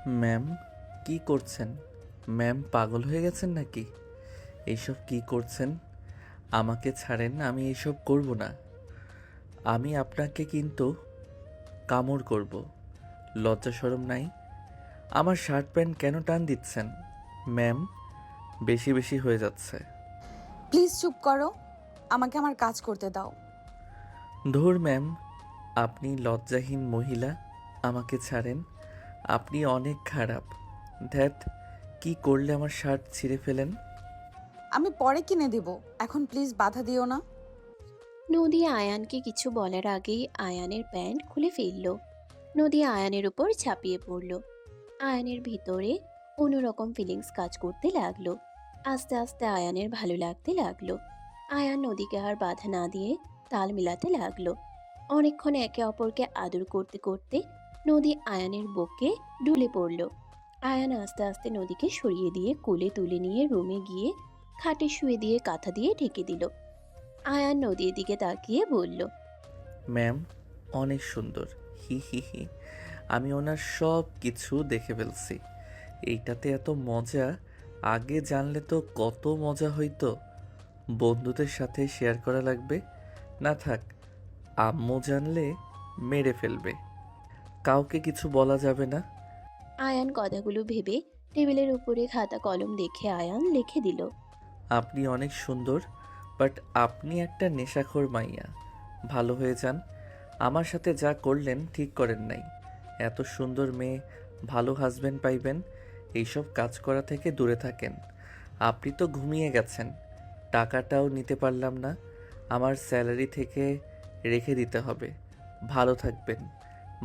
Ma'am, কি করছেন? Ma'am পাগল হয়ে গেছেন নাকি? এইসব কি করছেন? আমাকে ছাড়েন, আমি এইসব করব না। আমি আপনাকে কিন্তু কামড় করব। লজ্জা শরম নাই? আমার শার্ট প্যান্ট কেন টান দিচ্ছেন? ম্যাম, বেশি বেশি হয়ে যাচ্ছে। প্লিজ চুপ করো, আমাকে আমার কাজ করতে দাও। ধুর ম্যাম, আপনি লজ্জাহীন মহিলা। আমাকে ছাড়েন, আপনি অনেক খারাপ। ধ্যাত, কি করলে আমার শার্ট ছিঁড়ে ফেলেন? আমি পরে কিনে দেব, এখন প্লিজ বাধা দিও না। নদী আয়ানকে কিছু বলার আগেই আয়ানের প্যান্ট খুলে ফেলল। নদী আয়ানের উপর ঝাঁপিয়ে পড়ল। আয়ানের ভিতরে অন্যরকম ফিলিংস কাজ করতে লাগলো। আস্তে আস্তে আয়ানের ভালো লাগতে লাগলো। আয়ান নদীকে আর বাধা না দিয়ে তাল মিলাতে লাগলো। অনেকক্ষণ একে অপরকে আদর করতে করতে নদী আয়ানের বুকে ঢুলে পড়ল। আয়ান আস্তে আস্তে নদীকে সরিয়ে দিয়ে কোলে তুলে নিয়ে রুমে গিয়ে খাটে শুয়ে দিয়ে কাঁথা দিয়ে ঢেকে দিল। আয়ান নদীর দিকে তাকিয়ে বলল, ম্যাম, অনেক সুন্দর। হি হি হি। আমি ওনার সব কিছু দেখে ফেলছি। এইটাতে এত মজা, আগে জানলে তো কত মজা হইতো। বন্ধুদের সাথে শেয়ার করা লাগবে। না থাক, আম্মু জানলে মেরে ফেলবে। কাউকে কিছু বলা যাবে না। আয়ান কথাগুলো ভেবে টেবিলের উপরে খাতা কলম দেখে আয়ান লিখে দিল। আপনি অনেক সুন্দর, বাট আপনি একটা নেশাখোর মাইয়া। ভালো হয়ে যান। আমার সাথে যা করলেন ঠিক করেন নাই। এত সুন্দর মেয়ে, ভালো হাজবেন্ড পাইবেন, এইসব কাজ করা থেকে দূরে থাকেন। আপনি তো ঘুমিয়ে গেছেন, টাকাটাও নিতে পারলাম না। আমার স্যালারি থেকে রেখে দিতে হবে। ভালো থাকবেন।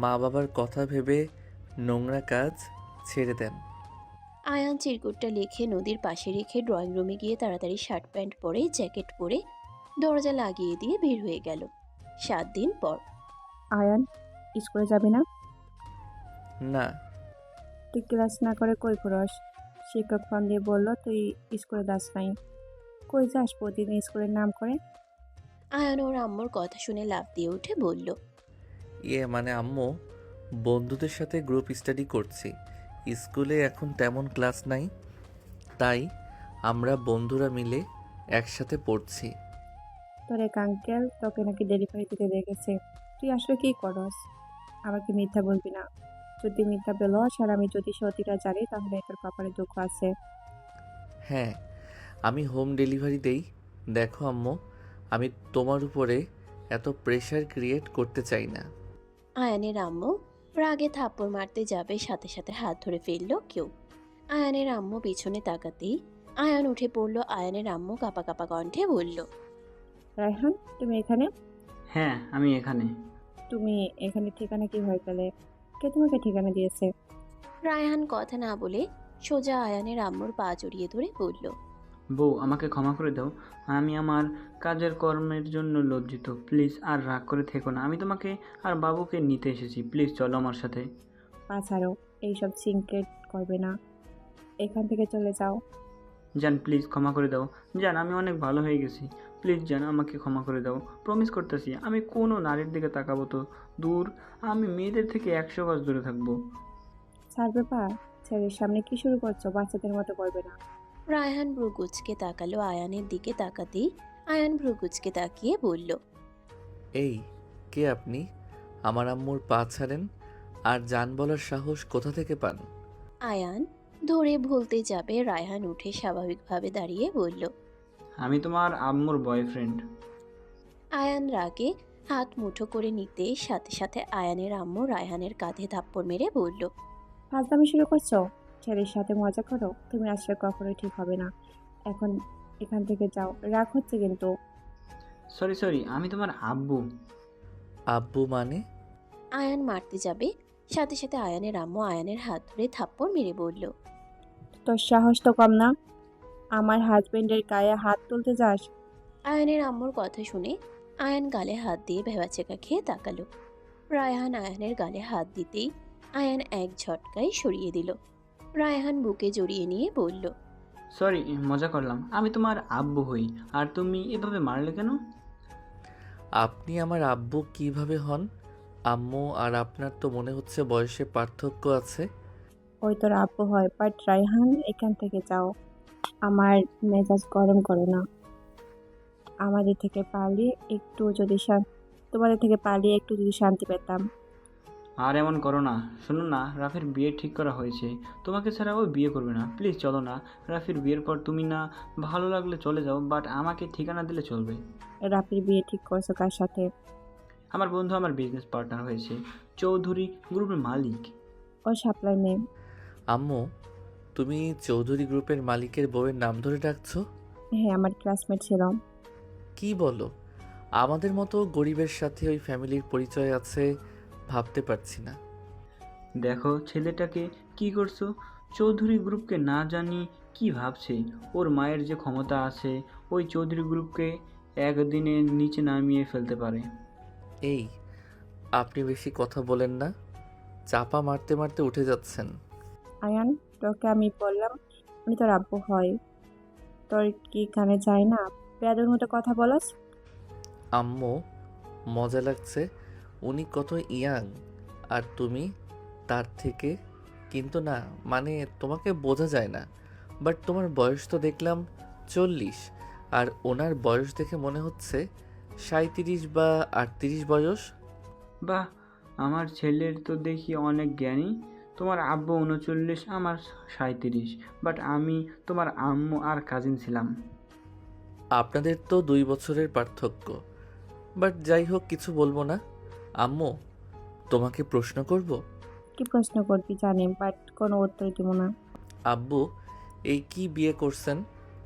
মা বাবার কথা ভেবে নোংরা কাজ ছেড়ে দেন। আয়ান চিরকুটটা লিখে নদীর পাশে রেখে ড্রয়িং রুমে গিয়ে তাড়াতাড়ি শার্ট প্যান্ট পরে জ্যাকেট পরে দরজা লাগিয়ে দিয়ে বের হয়ে গেল। 7 দিন পর। আয়ান, স্কুলে যাবি না? না। তুই ক্লাস না করে কই করস? শিক্ষক ফোন দিয়ে বললো তুই স্কুলে যাস নাই। কই যাস প্রতিদিন স্কুলের নাম করে? আয়ান ওর আম্মুর কথা শুনে লাফ দিয়ে উঠে বলল, মানে আম্মু, বন্ধুদের সাথে গ্রুপ স্টাডি করছি। স্কুলে এখন তেমন ক্লাস নাই, তাই আমরা বন্ধুরা মিলে একসাথে পড়ছি। তোর এক আঙ্কেল তোকে নাকি ডেলিভারি দিতে দেখেছে। তুই আসলে কি করস? আমাকে মিথ্যা বলবি না। যদি মিথ্যা বলস আর আমি যদি সত্যিটা জানি তাহলে তোর কপালে দুঃখ আছে। হ্যাঁ, আমি হোম ডেলিভারি দেই। দেখো আম্মু, আমি তোমার উপরে এত প্রেশার ক্রিয়েট করতে চাই না। আয়ানের আম্মু রাগে থাপ্পড় মারতে যাবে, সাথে সাথে হাত ধরে ফেললো কেউ। আয়ানের আম্মু পিছনে তাকাতেই আয়ান উঠে পড়ল। আয়ানের আম্মু কাঁপা কাঁপা কণ্ঠে বলল, রায়হান, তুমি এখানে? হ্যাঁ, আমি এখানে। তুমি এখানে ঠিকানা কি হয়ে গেলে? কে তোমাকে ঠিকানা দিয়েছে? রায়হান কথা না বলে সোজা আয়ানের আম্মুর পা জড়িয়ে ধরে বলল, বউ, আমাকে ক্ষমা করে দাও। আমি আমার কাজের কর্মের জন্য লজ্জিত। প্লিজ আর রাগ করে থেকো না। আমি তোমাকে আর বাবুকে নিতে এসেছি। প্লিজ চলো আমার সাথে। পা ছাড়ো, এইসব সিনক্রেট করবে না। এখান থেকে চলে যাও। জান, প্লিজ ক্ষমা করে দাও। জান, আমি অনেক ভালো হয়ে গেছি। প্লিজ জান, আমাকে ক্ষমা করে দাও। প্রমিস করতেছি আমি কোনো নারীর দিকে তাকাবো তো দূর, আমি মেয়েদের থেকে 100 গজ দূরে থাকবো। ছাড়বে পা? ছেলের সামনে কি শুরু করছো? বাচ্চাদের মতো করবে না। রায়হান ভ্রুকুচকে তাকালো। আয়ানের দিকে তাকাতেই আয়ান ভ্রুকুচকে তাকিয়ে বলল, এই, কে আপনি? আমার আম্মুর পা ছাড়েন। আর জান বলার সাহস কোথা থেকে পান? আয়ান ধরে ভুলতে যাবে, রায়হান উঠে স্বাভাবিকভাবে দাঁড়িয়ে বলল। আমি তোমার আম্মুর বয়ফ্রেন্ড। আয়ান রাগে হাত মুঠো করে নিতে সাথে সাথে আয়ানের আম্মু রায়হানের কাঁধে থাপ্পড় মেরে বলল, ফাজলামি শুরু করছো? ছেলের সাথে মজা করো? তুমি আসলে কখনোই ঠিক হবে না। এখন এখান থেকে যাও, রাগ হচ্ছে কিন্তু। সরি সরি, আমি তোমার আব্বু। আব্বু মানে? আয়ান মারতে যাবে, সাথে সাথে আয়ানের আম্মু আয়ানের হাত ধরে থাপ্পড় মেরে বলল, তোর সাহস তো কম না, আমার হাজবেন্ডের গায়ে হাত তুলতে যাস? আয়ানের আম্মুর কথা শুনে আয়ান গালে হাত দিয়ে ভেবাচেকা খেয়ে তাকালো। রায়হান আয়ানের গালে হাত দিতেই আয়ান এক ঝটকায় সরিয়ে দিল। রায়হান বুকে জড়িয়ে নিয়ে বলল, সরি, মজা করলাম। আমি তোমার আব্বু হই। আর তুমি এভাবে মারলে কেন? আপনি আমার আব্বু কিভাবে হন? আম্মু আর আপনার তো মনে হচ্ছে বয়সে পার্থক্য আছে। ওই তোর আব্বু হয়, বাট রায়হান এখান থেকে যাও। আমার মেজাজ গরম করো না। আমাদের থেকে পালিয়ে একটু যদি তোমাদের থেকে পালিয়ে একটু যদি শান্তি পেতাম। আর এমন করো না। শোনো না, রাফির বিয়ে ঠিক করা হয়েছে। তোমাকে ছাড়া ও বিয়ে করবে না। প্লিজ চলো না। রাফির বিয়ের পর তুমি না ভালো লাগলে চলে যাও, বাট আমাকে ঠিকানা দিলে চলবে। রাফির বিয়ে ঠিক করছো কার সাথে? আমার বন্ধু আমার বিজনেস পার্টনার হয়েছে, চৌধুরী গ্রুপের মালিক। ও সাপ্লাই মেয়ে। আম্মু, তুমি চৌধুরী গ্রুপের মালিকের বউয়ের নাম ধরে ডাকছো? হ্যাঁ, আমার ক্লাসমেট ছিল। কি বলো? আমাদের মতো গরিবের সাথে ওই ফ্যামিলির পরিচয় আছে, ভাবতে পারছি না। দেখো ছেলেটাকে কি করছো। চৌধুরী গ্রুপকে না জানি কি ভাবছে। ওর মায়ের যে ক্ষমতা আছে, ওই চৌধুরী গ্রুপকে একদিনে নিচে নামিয়ে ফেলতে পারে। এই, আপনি বেশি কথা বলেন না, চাপা মারতে মারতে উঠে যাচ্ছেন। আয়ান, তোকে আমি বললাম উনি তোর আব্বু হয়। তোর কি কানে যায় না? বেয়াদবের মতো কথা বলাস। আম্মু, মজা লাগছে। উনি কত ইয়াং আর তুমি তার থেকে, কিন্তু না, মানে তোমাকে বোঝা যায় না। বাট তোমার বয়স তো দেখলাম 40, আর ওনার বয়স দেখে মনে হচ্ছে 37 বা 38 বয়স। বাহ, আমার ছেলের তো দেখি অনেক জ্ঞানী। তোমার আব্বু 39, আমার 37, বাট আমি তোমার আম্মু আর কাজিন ছিলাম। আপনাদের তো 2 বছরের পার্থক্য। বাট যাই হোক, কিছু বলবো না। আম্মু, তোমাকে প্রশ্ন করব? কি প্রশ্ন করবি জানি, বাট কোনো উত্তর দিব না। আব্বু, এই কি বিয়ে করছেন?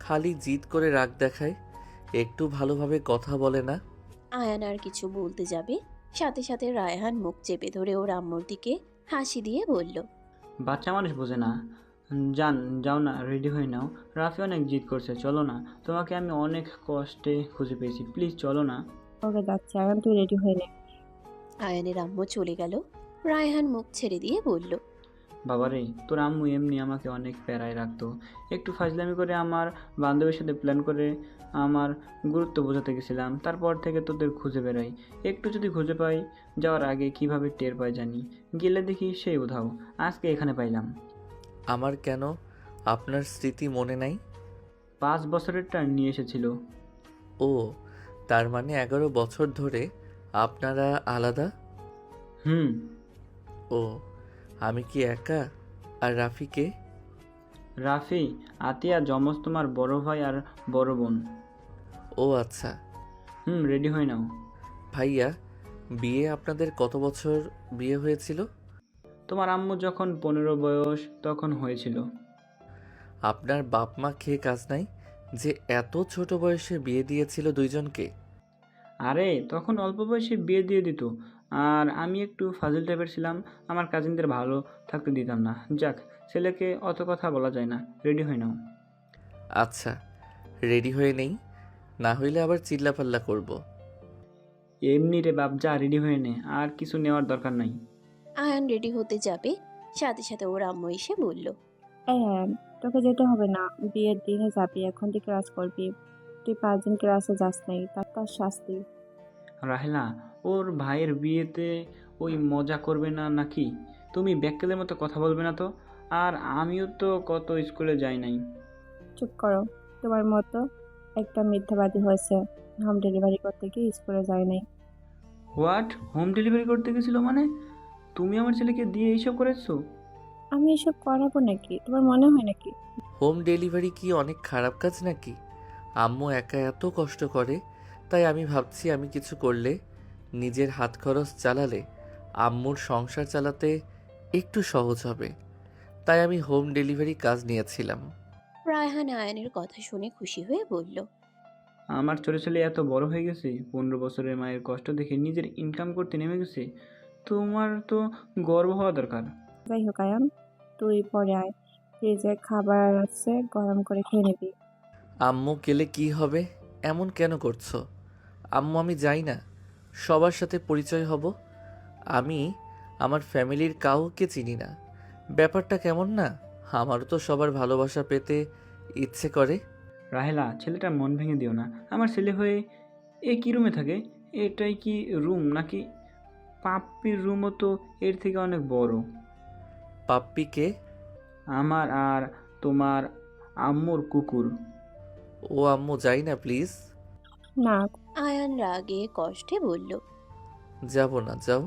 খালি জিদ করে রাগ দেখায়, একটু ভালোভাবে কথা বলে না। আয়ান আর কিছু বলতে যাবে, সাথে সাথে রায়হান মুখ চেপে ধরে ওর আম্মুর দিকে হাসি দিয়ে বলল, বাচ্চা মানুষ বোঝে না। যান, যাও না, রেডি হয়ে নাও। রাফি অনেক জিদ করছে, চলো না। তোমাকে আমি অনেক কষ্টে খুঁজে পেয়েছি, প্লিজ চলো না। ওকে যাচ্ছে, আয়ান তুই রেডি হয়ে নে। আয়ানের আম্মু চলে গেল। রায়হান মুখ ছেড়ে দিয়ে বলল, বাবারে, তোর আম্মু এমনি আমাকে অনেক প্যারায় রাখতো। একটু ফাজলামি করে আমার বান্ধবীর সাথে প্ল্যান করে আমার গুরুত্ব বোঝাতে গেছিলাম। তারপর থেকে তোদের খুঁজে বেড়াই। একটু যদি খুঁজে পাই, যাওয়ার আগে কিভাবে টের পাই জানি। গেলে দেখি সেই উধাও। আজকে এখানে পাইলাম। আমার কেন আপনার স্মৃতি মনে নাই? 5 বছরেরটা নিয়ে এসেছিল। ও, তার মানে 11 বছর ধরে আপনারা আলাদা? হুম। ও, আমি কি একা? আর রাফিকে? রাফি, আতিয়া যমজ তোমার বড় ভাই আর বড় বোন। ও আচ্ছা। রেডি হয়ে নাও। ভাইয়া, বিয়ে আপনাদের কত বছর বিয়ে হয়েছিল? তোমার আম্মু যখন 15 বয়স তখন হয়েছিল। আপনার বাপ মা খেয়ে কাজ নাই যে এত ছোট বয়সে বিয়ে দিয়েছিল দুইজনকে। আরে তখন অল্প বয়সে বিয়ে দিয়ে দিত। আর আমি একটু ফাজিল টাইপের ছিলাম, আমার কাজিনদের ভালো থাকতে দিতাম না। যাক, ছেলেকে অত কথা বলা যায় না। রেডি হয়ে নাও। আচ্ছা, রেডি হয়ে নেই, না হইলে আবার চিল্লাপাল্লা করব। এমনি রে বাপ, যা রেডি হয়ে নে, আর কিছু নেওয়ার দরকার নাই। আয়ান রেডি হতে যাবে, সাথে সাথে ওর আম্মু এসে বলল, এই আয়ান, তোকে যেতে হবে না। বিয়ের দিনে যাবি, এখন থেকে ক্লাস করবি। তুই 5 দিন ক্লাসে যাস নাই, তার শাস্তি। রাহেলা, ওর ভাইয়ের বিয়েতে ওই মজা করবে না নাকি? তুমি ব্যাককেলের মতো কথা বলবে না তো। আর আমিও তো কত স্কুলে যাই নাই। চুপ করো। তোমার মতো একটা মিথ্যাবাদী হয়েছে। হোম ডেলিভারি করতে গিয়ে স্কুলে যায় নাই। হোয়াট? হোম ডেলিভারি করতে গেছিল মানে? তুমি আমার ছেলেকে দিয়ে এইসব করেছো? আমি এসব করাবো নাকি? তোমার মনে হয় নাকি? হোম ডেলিভারি কি অনেক খারাপ কাজ নাকি? আম্মু একা এত কষ্ট করে, তাই আমি ভাবছি আমি কিছু করলে, নিজের হাত খরচ চালালে আম্মুর সংসার চালাতে একটু সহজ হবে। তাই আমি হোম ডেলিভারি কাজ নিয়েছিলাম। রায়হান আয়ানের কথা শুনে খুশি হয়ে বলল, আমার ছোট ছেলে এত বড় হয়ে গেছে, 15 বছরের মায়ের কষ্ট দেখে নিজের ইনকাম করতে নেমে গেছে। তোমার তো গর্ব হওয়া দরকার। যাই হোক আয়ান, তুই পরে আয়। ফ্রিজে খাবার আছে, গরম করে খেয়ে নিবি। আম্মু গেলে কি হবে? এমন কেন করছো? আম্মু, আমি যাই না, সবার সাথে পরিচয় হব। আমি আমার ফ্যামিলির কাউকে চিনি না। ব্যাপারটা কেমন না? আমারও তো সবার ভালোবাসা পেতে ইচ্ছে করে। রাহেলা, ছেলেটার মন ভেঙে দিও না। আমার ছেলে হয়ে এ কি রুমে থাকে? এটাই কি রুম নাকি? পাপ্পির রুমও তো এর থেকে অনেক বড়। পাপ্পিকে? আমার আর তোমার আম্মুর কুকুর। ও আম্মু যাই না প্লিজ। না, আয়ান রাগে কষ্টে বলল। যাব না, যাও।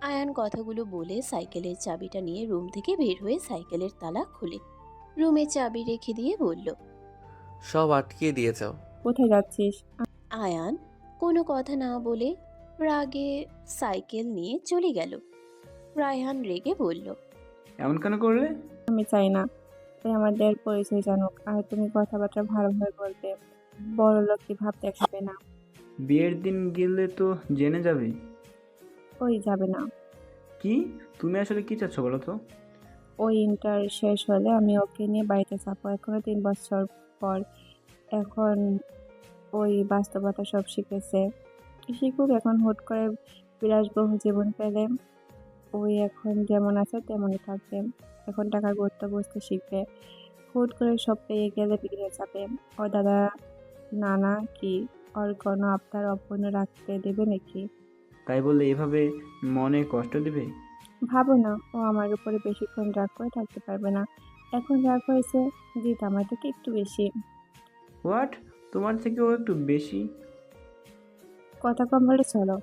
আয়ান কথাগুলো বলে সাইকেলের চাবিটা নিয়ে রুম থেকে বের হয়ে সাইকেলের তালা খুলে রুমে চাবি রেখে দিয়ে বলল। সব আটকিয়ে দিয়ে যাও। কোথায় যাচ্ছিস? আয়ান কোনো কথা না বলে রাগে সাইকেল নিয়ে চলে গেল। রায়হান রেগে বলল। এমন কেন করলে? আমি চাই না তুই আমাদের পরিচয় জানুক, আর তুমি কথাবার্তা ভালোভাবে বলবে। বড় লোক কি ভাব দেখাবে না। বিয়ের দিন গেলে তো জেনে যাবে। ওই যাবে না। কি? তুমি আসলে কি চাচ্ছ বলো তো? ওই ইন্টার শেষ হলে আমি ওকে নিয়ে বাড়িতে যাবো, এখনো 3 বছর পর। এখন ওই বাস্তবতা সব শিখেছে, শিখুক। এখন হুট করে বিলাসবহুল জীবন পেলে ওই এখন যেমন আছে তেমনই থাকবে। এখন টাকার গুরুত্ব বুঝতে শিখবে। হুট করে সব পেয়ে গেলে বিগড়ে যাবে। ওর দাদা নানা কি ওর কোনো আবদার অপূর্ণ রাখতে দেবে নাকি? তাই বললে এভাবে মনে কষ্ট দিবে? ভাবো না, ও আমার উপরে বেশিক্ষণ রাগ করে থাকতে পারবে না। এখন রাগ হয়েছে জিত আমার থেকে একটু বেশি। হোয়াট? তোমার থেকেও একটু বেশি? কথা কম হলে চলো।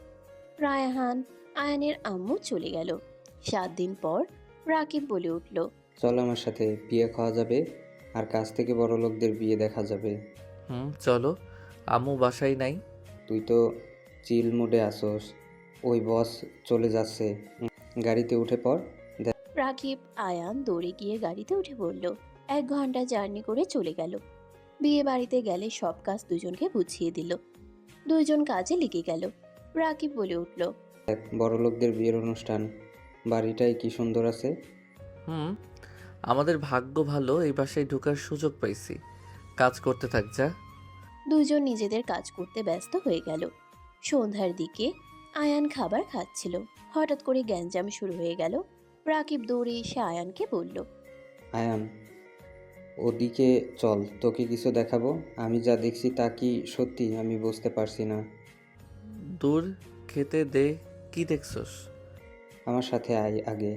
রায়হান আয়ানের আম্মু চলে গেল। 7 দিন পর রাকিব বলে উঠল। চল আমার সাথে, বিয়ে খাওয়া যাবে আর কাছ থেকে বড় লোকদের বিয়ে দেখা যাবে। চলো। আম্মু বাসায় নাই। তুই তো চিল মুডে আসোস। ওই বস চলে যাচ্ছে, গাড়িতে উঠে পড়। রাকিব আয়ান দৌড়ে গিয়ে গাড়িতে উঠে পড়ল। 1 ঘন্টা জার্নি করে চলে গেল। বিয়ে বাড়িতে গেলে সব কাজ দুজনকে বুঝিয়ে দিল। দুইজন কাজে লেগে গেল। রাকিব বলে উঠল। দেখ বড় লোকদের বিয়ের অনুষ্ঠান, বাড়িটাই কি সুন্দর আছে। হুম আমাদের ভাগ্য ভালো, এই বাসায় ঢোকার সুযোগ পাইছি। কাজ করতে থাক যা। দুইজন নিজেদের কাজ করতে ব্যস্ত হয়ে গেল। সন্ধ্যার দিকে আয়ান খাবার খাচ্ছিল। হঠাৎ করে গ্যাঞ্জাম শুরু হয়ে গেল। রাকিব দৌড়ে এসে আয়ানকে বলল। আয়ান, ওদিকে চল, তোকে কিছু দেখাবো। আমি যা দেখছি তা কি সত্যি আমি বুঝতে পারছি না। দূর, খেতে দে। কি দেখছস? আমার সাথে আয় আগে।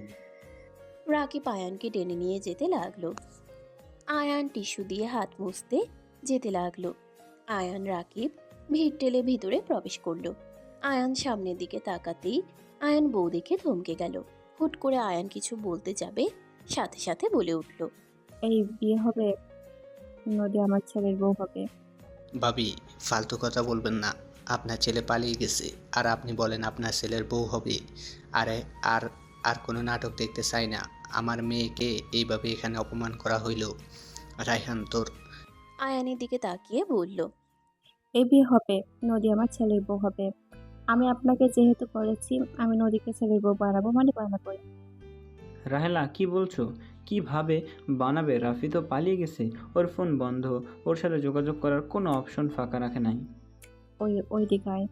রাকিব আয়ানকে টেনে নিয়ে যেতে লাগলো। আয়ান টিস্যু দিয়ে হাত মুছতে যেতে লাগলো। আয়ান রাকিব ভিড় ঠেলে ভিতরে প্রবেশ করলো। আয়ান সামনের দিকে তাকাতেই আয়ান বউ দেখে থমকে গেল। হুট করে আয়ান কিছু বলতে যাবে, সাথে সাথে বলে উঠল। এই বিয়ে হবে, নদী আমার ছেলের বউ হবে। ভাবি, ফালতু কথা বলবেন না। আপনার ছেলে পালিয়ে গেছে আর আপনি বলেন আপনার ছেলের বউ হবে। আরে আর আর কোনো নাটক দেখতে চাই না। আমার মেয়েকে এইভাবে এখানে অপমান করা হইল। রায়হান তোর। আয়ানের দিকে তাকিয়ে বলল। এই বিয়ে হবে, নদী আমার ছেলের বউ হবে। আমি আপনাকে যেহেতু বলেছি, আমি নদীকে ছেলের বউ বানাবো মানে বানাবোই। রাহেলা, কি বলছো? কিভাবে বানাবে? রাফি তো পালিয়ে গেছে, ওর ফোন বন্ধ, ওর সাথে যোগাযোগ করার কোনো অপশন ফাঁকা রাখে নাই। ওই দিকায়।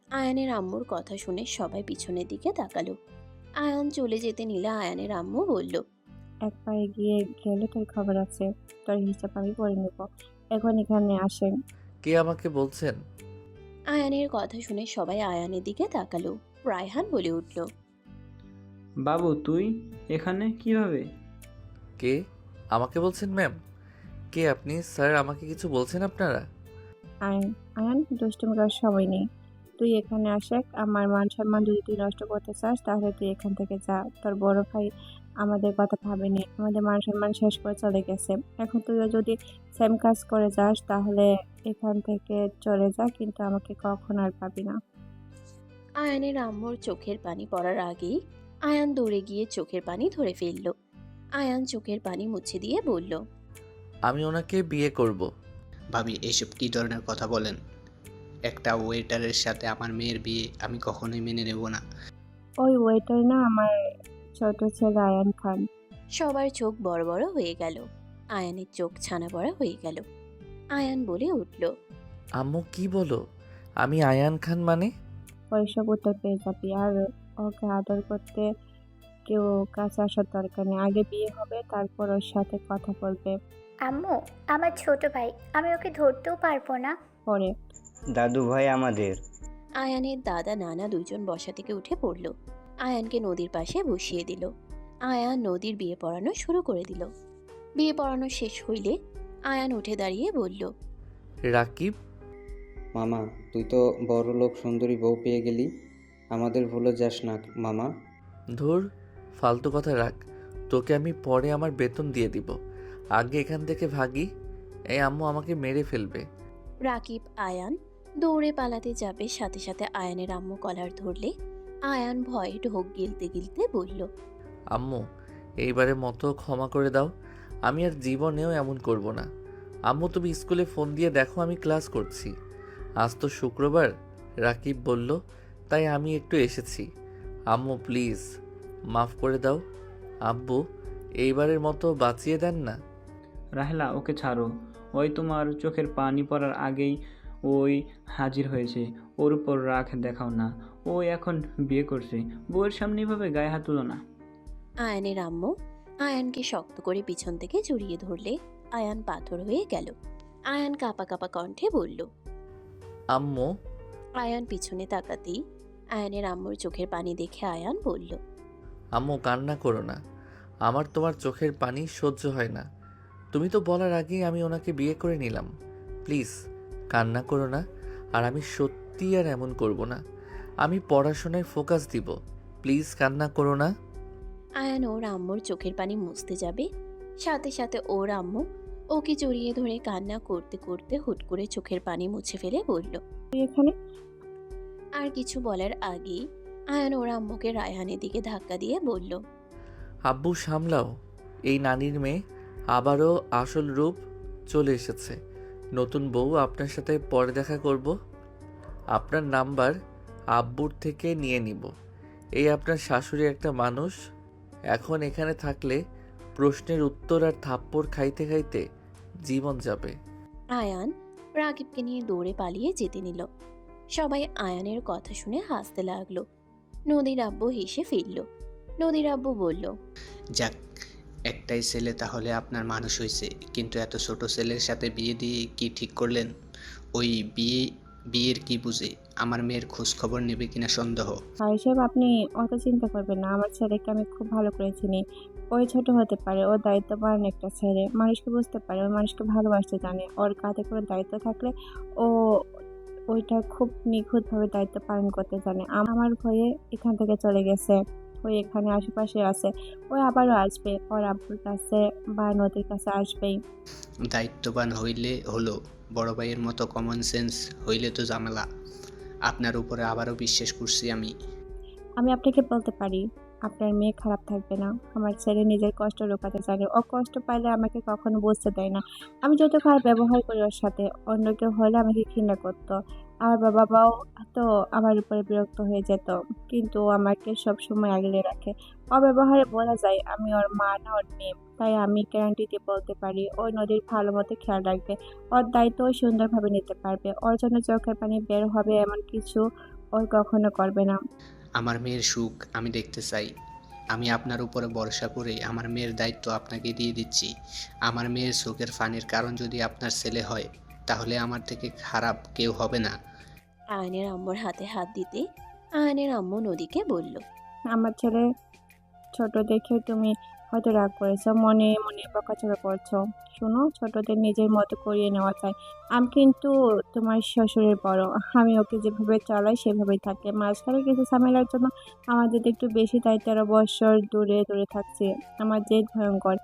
আয়ানের আম্মুর কথা শুনে সবাই পিছনের দিকে তাকালো। আয়ান চলে যেতে নিলে আয়ানের আম্মু বলল। এক পায়ে গিয়ে গেলে তোর খবর আছে, তোর হিসাব আমি করে নেব। এখন এখানে আসেন। কে আমাকে বলছেন? আয়ানের কথা শুনে সবাই আয়ানের দিকে তাকালো। রায়হান বলে উঠল। বাবু তুই এখানে কিভাবে? কে আমাকে বলছেন ম্যাম? কে আপনি স্যার? আমাকে কিছু বলছেন আপনারা? আয়ন, আয়ন, দুষ্টুমি করার সময় নেই। তুই এখানে আসে, আমার মান সম্মান যদি তুই নষ্ট করতে চাস তাহলে তুই এখান থেকে যা। তোর বড় ভাই আমাদের কথা ভাবেনি, আমাদের মান সম্মান শেষ করে চলে গেছে। এখন তুইও যদি সেম কাজ করে যাস তাহলে এখান থেকে চলে যা, কিন্তু আমাকে কখনো আর পাবি না। আয়ানের আম্মুর চোখের পানি পড়ার আগেই আয়ান দৌড়ে গিয়ে চোখের পানি ধরে ফেলল। আয়ান চোখের পানি মুছে দিয়ে বলল। আমি ওনাকে বিয়ে করব। ভাবি, এইসব কী ধরনের কথা বলেন? একটা ওয়েটারের সাথে আমার মেয়ের বিয়ে আমি কখনোই মেনে নেব না। ওই ওয়েটার না আমার ছোট ছেলে আয়ান খান। সবার চোখ বড় বড় হয়ে গেল। আয়ানের চোখ ছানা বড়া হয়ে গেল। আয়ান বলে উঠল। আম্মু কি বলো? আমি আয়ান খান মানে? ওইসব উত্তর পেয়ে যাবি। আর ওকে আদর করতে কেউ কাছে আসার দরকার নেই। আগে বিয়ে হবে, তারপর ওর সাথে কথা বলবে আম্মু, আমার ছোট ভাই, আমি ওকে ধরতেও পারবো না। পরে। দাদু ভাই আমাদের। আয়ানের দাদা নানা দুইজন বসা থেকে উঠে পড়ল। আয়ানকে নদীর পাশে বসিয়ে দিল। আয়ান নদীর বিয়ে পড়ানো শুরু করে দিল। বিয়ে পড়ানো শেষ হইলে আয়ান উঠে দাঁড়িয়ে বলল, রাকিব, মামা, তুই তো বড় লোক সুন্দরী বউ পেয়ে গেলি, আমাদের ভুলে যাস না মামা। ধুর, ফালতু কথা রাখ। তোকে আমি পরে আমার বেতন দিয়ে দিব। আগে এখান থেকে ভাগি। এই আম্মু আমাকে মেরে ফেলবে। রাকিব আয়ান দৌড়ে পালাতে যাবে, সাথে সাথে আয়ানের আম্মু কলার ধরলে আয়ান ভয়ে ঢোক গিলতে গিলতে বলল, আম্মু, এইবারের মতো ক্ষমা করে দাও। আমি আর জীবনেও এমন করব না। আম্মু, তুমি স্কুলে ফোন দিয়ে দেখো আমি ক্লাস করছি। আজ তো শুক্রবার, রাকিব বলল, তাই আমি একটু এসেছি। আম্মু প্লিজ মাফ করে দাও। আব্বু, এইবারের মতো বাঁচিয়ে দেন না। রাহেলা, ওকে ছাড়ো। ওই তোমার চোখের পানি পড়ার আগেই ওই হাজির হয়েছে। ওর উপর রাগ দেখাও না। ও এখন বিয়ে করছে। বউয়ের সামনে এভাবে গায়ে হাত তুলো না। আয়ানের আম্মু আয়ানকে শক্ত করে পিছন থেকে জড়িয়ে ধরলে আয়ান পাথর হয়ে গেল। আয়ান কাঁপা কাঁপা কণ্ঠে বলল, আম্মু, আয়ান পিছনে তাকাতেই আয়ানের আম্মুর চোখের পানি দেখে আয়ান বলল, আম্মু কান্না করো না। আমার তোমার চোখের পানি সহ্য হয় না। তুমি তো বলার আগেই আমি ওনাকে বিয়ে করে নিলাম। প্লিজ কান্না করো না। আর আমি সত্যি আর এমন করব না। আমি পড়াশোনায় ফোকাস দিব। প্লিজ কান্না করো না। আয়ান ওর আম্মুর চোখের পানি মুছতে যাবে, সাথে সাথে ওর আম্মু ওকে জড়িয়ে ধরে কান্না করতে করতে হুট করে চোখের পানি মুছে ফেলে বলল। তুই এখানে? আর কিছু বলার আগেই আয়ান ওর আম্মুকে রায়হানের দিকে ধাক্কা দিয়ে বলল, আব্বু সামলাও। এই নানির মেয়ে আবারও আসল রূপ চলে এসেছে। নতুন বউ আপনার সাথে পরে দেখা করব। আপনার নাম্বার আব্বুর থেকে নিয়ে নিব। এই আপনার শাশুড়ি একটা মানুষ। এখন এখানে থাকলে প্রশ্নের উত্তর আর থাপ্পড় খাইতে খাইতে জীবন যাবে। আয়ান রাকিবকে নিয়ে দৌড়ে পালিয়ে যেতে নিল। সবাই আয়ানের কথা শুনে হাসতে লাগলো। নদীর আব্বু হেসে ফিরল। নদীর আব্বু বলল, যাক, একটাই ছেলে তাহলে আপনার মানুষ হয়েছে, কিন্তু এত ছোট ছেলের সাথে বিয়ে দিয়ে কি ঠিক করলেন? ওই বিয়ের কি বুঝে আমার মেয়ের খোঁজ খবর নেবে কিনা সন্দেহ। ভাই সাহেব, আপনি অত চিন্তা করবেন না। আমার ছেলেকে আমি খুব ভালো করে চিনি। ওই ছোট হতে পারে, ও দায়িত্ববান একটা ছেলে, মানুষকে বুঝতে পারে, ও মানুষকে ভালোবাসতে জানে। ওর কাঁধে কোনো দায়িত্ব থাকলে ও ওইটা খুব নিখুঁতভাবে দায়িত্ব পালন করতে জানে। আমার ভয়ে এখান থেকে চলে গেছে। ওই এখানে আশেপাশে আছে। ও আবারও আসবে, ওর আব্বুর কাছে বা নদীর কাছে আসবেই। দায়িত্ববান হইলে হলো, বড় ভাইয়ের মতো কমন সেন্স হইলে তো ঝামেলা। আপনার উপরে আবারও বিশ্বাস করছি আমি। আমি আপনাকে বলতে পারি, আপনার মেয়ে খারাপ থাকবে না। আমার ছেলে নিজের কষ্ট লুকাতে জানে। ও কষ্ট পাইলে আমাকে কখনো বুঝতে দেয় না। আমি যত খারাপ ব্যবহার করি ওর সাথে, অন্য কেউ হলে আমাকে ঘৃণা করতো। আমার বাবাও তো আমার উপরে বিরক্ত হয়ে যেত, কিন্তু ও আমাকে সবসময় আগলে রাখে। ওর ব্যবহারে বোঝা যায় আমি ওর মা না ওর মেয়ে। তাই আমি গ্যারান্টি দিয়ে বলতে পারি, ওই নদীর ভালো মতো খেয়াল রাখবে। ওর দায়িত্ব ও সুন্দরভাবে নিতে পারবে। ওর জন্য চোখের পানি বের হবে এমন কিছু ওর কখনো করবে না। আমার মেয়ের সুখ আমি দেখতে চাই। আমি আপনার উপরে ভরসা করে আমার মেয়ের দায়িত্ব আপনাকে দিয়ে দিচ্ছি। আমার মেয়ের চোখের ফানির কারণ যদি আপনার ছেলে হয়, তাহলে আমার থেকে খারাপ কেউ হবে না। আয়নের আম্মুর হাতে হাত দিতে আয়নের আম্মু নদীকে বলল, আমার ছেলে ছোট দেখে তুমি হয়তো রাগ করেছো, মনে মনে বকাঝকা করছো। শোনো, ছোটদের নিজের মতো করিয়ে নেওয়া চাই। আমি কিন্তু তোমার শ্বশুরের বড়। আমি ওকে যেভাবে চালাই সেভাবেই থাকে। মাঝখানে কিছু ঝামেলার জন্য আমাদের একটু বেশি, তাই 13 বছর দূরে দূরে থাকছে। আমার জেদ ভয়ঙ্কর,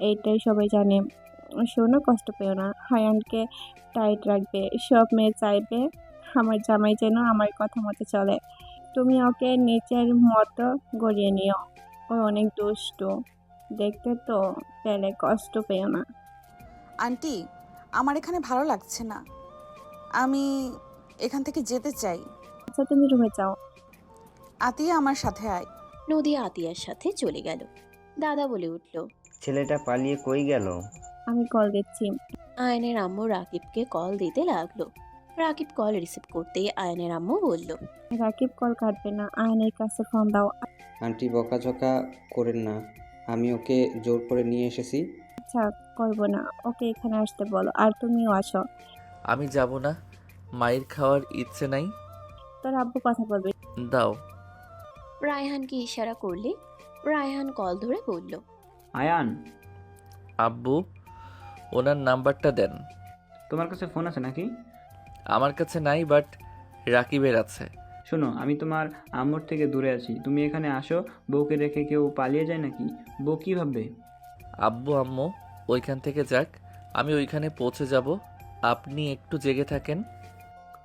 এইটাই সবাই জানে। শোনো, কষ্ট পেও না। হায়ানকে টাইট রাখবে। সব মেয়ে চাইবে আমার জামাই যেন আমার কথা মতো চলে। তুমি ওকে নিজের মতো গড়িয়ে নিও। ও অনেক দুষ্টু দেখতে, তো পেলে কষ্ট পেও না। আন্টি, আমার এখানে ভালো লাগছে না। আমি এখান থেকে যেতে চাই। আচ্ছা, তুমি রুমে যাও। আতিয়া আমার সাথে আয়। নদী আতিয়ার সাথে চলে গেল। দাদা বলে উঠল, ছেলেটা পালিয়ে কই গেল? আমি কল দিচ্ছি। আয়নের আম্মু রাকিবকে কল দিতে লাগলো। রাকিব কল রিসিভ করতেই আয়নের আম্মু বলল, রাকিব কল কাটবে না, আয়নের কাছে ফোন দাও। আন্টি বকাঝকা করেন না, আমি ওকে জোর করে নিয়ে এসেছি। আচ্ছা, করবো না। ওকে এখানে আসতে বলো, আর তুমিও আসো। আমি যাব না। মায়ের খাওয়ার ইচ্ছে নাই। তোর আব্বু কথা বলবে। দাও। রায়হানকে ইশারা করলে রায়হান কল ধরে বলল, আয়ান, আব্বু, ওনার নাম্বারটা দেন। তোমার কাছে ফোন আছে নাকি? আমার কাছে নাই, বাট রাকিবের আছে। শোনো, আমি তোমার আম্মুর থেকে দূরে আছি, তুমি এখানে আসো। বউকে রেখে কেউ পালিয়ে যায় নাকি? বউ কী ভাববে? আব্বু আম্মু ওইখান থেকে যাক, আমি ওইখানে পৌঁছে যাব। আপনি একটু জেগে থাকেন।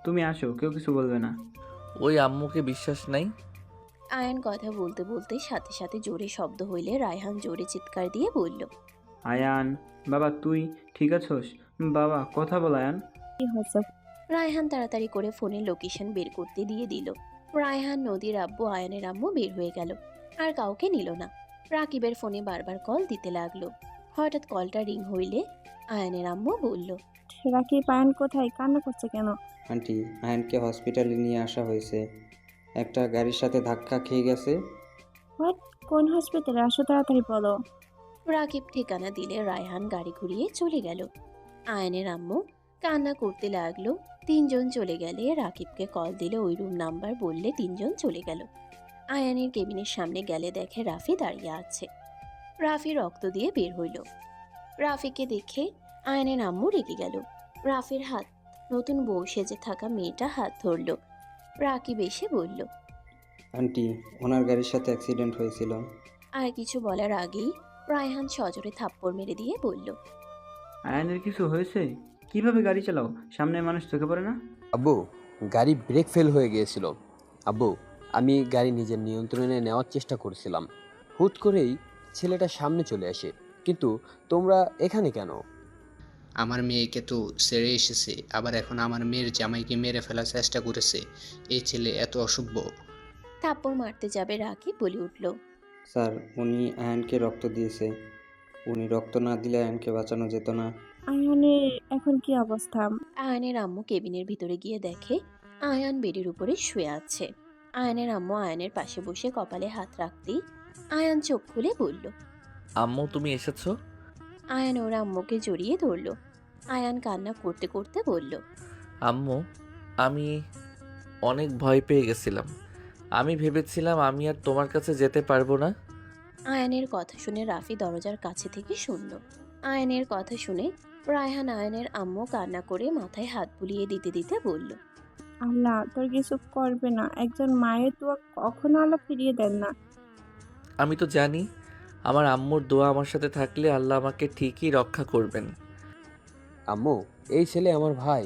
তুমি আসো, কেউ কিছু বলবে না। ওই আম্মুকে বিশ্বাস নাই। আয়ান কথা বলতে বলতে সাথে সাথে জোরে শব্দ হইলে রায়হান জোরে চিৎকার দিয়ে বলল, আয়ান, বাবা তুই ঠিক আছোস? বাবা কথা বল আয়ান। কি হয়েছে? রায়হান তাড়াতাড়ি করে ফোনের লোকেশন বের করতে দিয়ে দিল। রায়হান, নদীর আব্বু, আয়ানের আম্মু বের হয়ে গেল। আর কাউকে নিল না। রাকিবের ফোনে বারবার কল দিতে লাগলো। হঠাৎ কলটা রিং হইলে আয়ানের আম্মু বলল, রাকিব আয়ান কোথায়? কান্না করছে কেন? আন্টি, আয়নকে হসপিটালে নিয়ে আসা হয়েছে। একটা গাড়ির সাথে ধাক্কা খেয়ে গেছে। হোয়াট? কোন হসপিটালে? আসো তাড়াতাড়ি বলো। রাকিব ঠিকানা দিলে রায়হান গাড়ি ঘুরিয়ে চলে গেল। আয়ানের আম্মু কান্না করতে লাগলো। 3 জন চলে গেলে রাকিবকে কল দিলে ওই রুম নাম্বার বললে 3 জন চলে গেল। আয়ানের কেবিনের সামনে গেলে দেখে রাফি দাঁড়িয়ে আছে। রাফি রক্ত দিয়ে বের হইল। রাফিকে দেখে আয়ানের আম্মু রেগে গেল। রাফির হাত নতুন বউ সেজে থাকা মেয়েটা হাত ধরল। রাকিব এসে বলল, আন্টি, ওনার গাড়ির সাথে অ্যাক্সিডেন্ট হয়েছিল। আর কিছু বলার আগেই রায়হান সজোরে থাপ্পড় মেরে দিয়ে বলল, আয়ানের কিছু হয়েছে? কিভাবে গাড়ি চালাও? সামনে মানুষ চোখে পড়ে না? আব্বু, গাড়ি ব্রেক ফেল হয়ে গিয়েছিল। আব্বু, আমি গাড়ি নিজের নিয়ন্ত্রণে নেওয়ার চেষ্টা করছিলাম। হুট করেই ছেলেটা সামনে চলে আসে। কিন্তু তোমরা এখানে কেন? আমার মেয়েকে তো ছেড়ে এসেছে, আবার এখন আমার মেয়ের জামাইকে মেরে ফেলার চেষ্টা করেছে। এই ছেলে এত অসভ্য। থাপ্পড় মারতে যাবে রাকিব বলে উঠল, স্যার, উনি আয়নকে রক্ত দিয়েছে। উনি রক্ত না দিলে আয়নকে বাঁচানো যেত না। আয়ানের এখন কি অবস্থা? আয়ানের আম্মু কেবিনের ভিতরে গিয়ে দেখে আয়ান বেডের উপরে শুয়ে আছে। আয়ানের আম্মু আয়ানের পাশে বসে কপালে হাত রাখতেই আয়ান চোখ খুলে বলল, আম্মু তুমি এসেছো? আয়ান ওর আম্মুকে জড়িয়ে ধরল। আয়ান কান্না করতে করতে বলল, আম্মু, আমি অনেক ভয় পেয়ে গেছিলাম। আমি ভেবেছিলাম আমি আর তোমার কাছে যেতে পারবো না। আয়ানের কথা শুনে রাফি দরজার কাছে থেকে শুনল। আয়ানের কথা শুনে রায়হান আয়ানের আম্মু কান্না করে মাথায় হাত বুলিয়ে দিতে দিতে বলল, আল্লাহ তোর কিছু করবে না। একজন মায়ের দোয়া কখনো আল্লাহ ফিরিয়ে দেন না। আমি তো জানি আমার আম্মুর দোয়া আমার সাথে থাকলে আল্লাহ আমাকে ঠিকই রক্ষা করবেন। আম্মু, এই ছেলে আমার ভাই।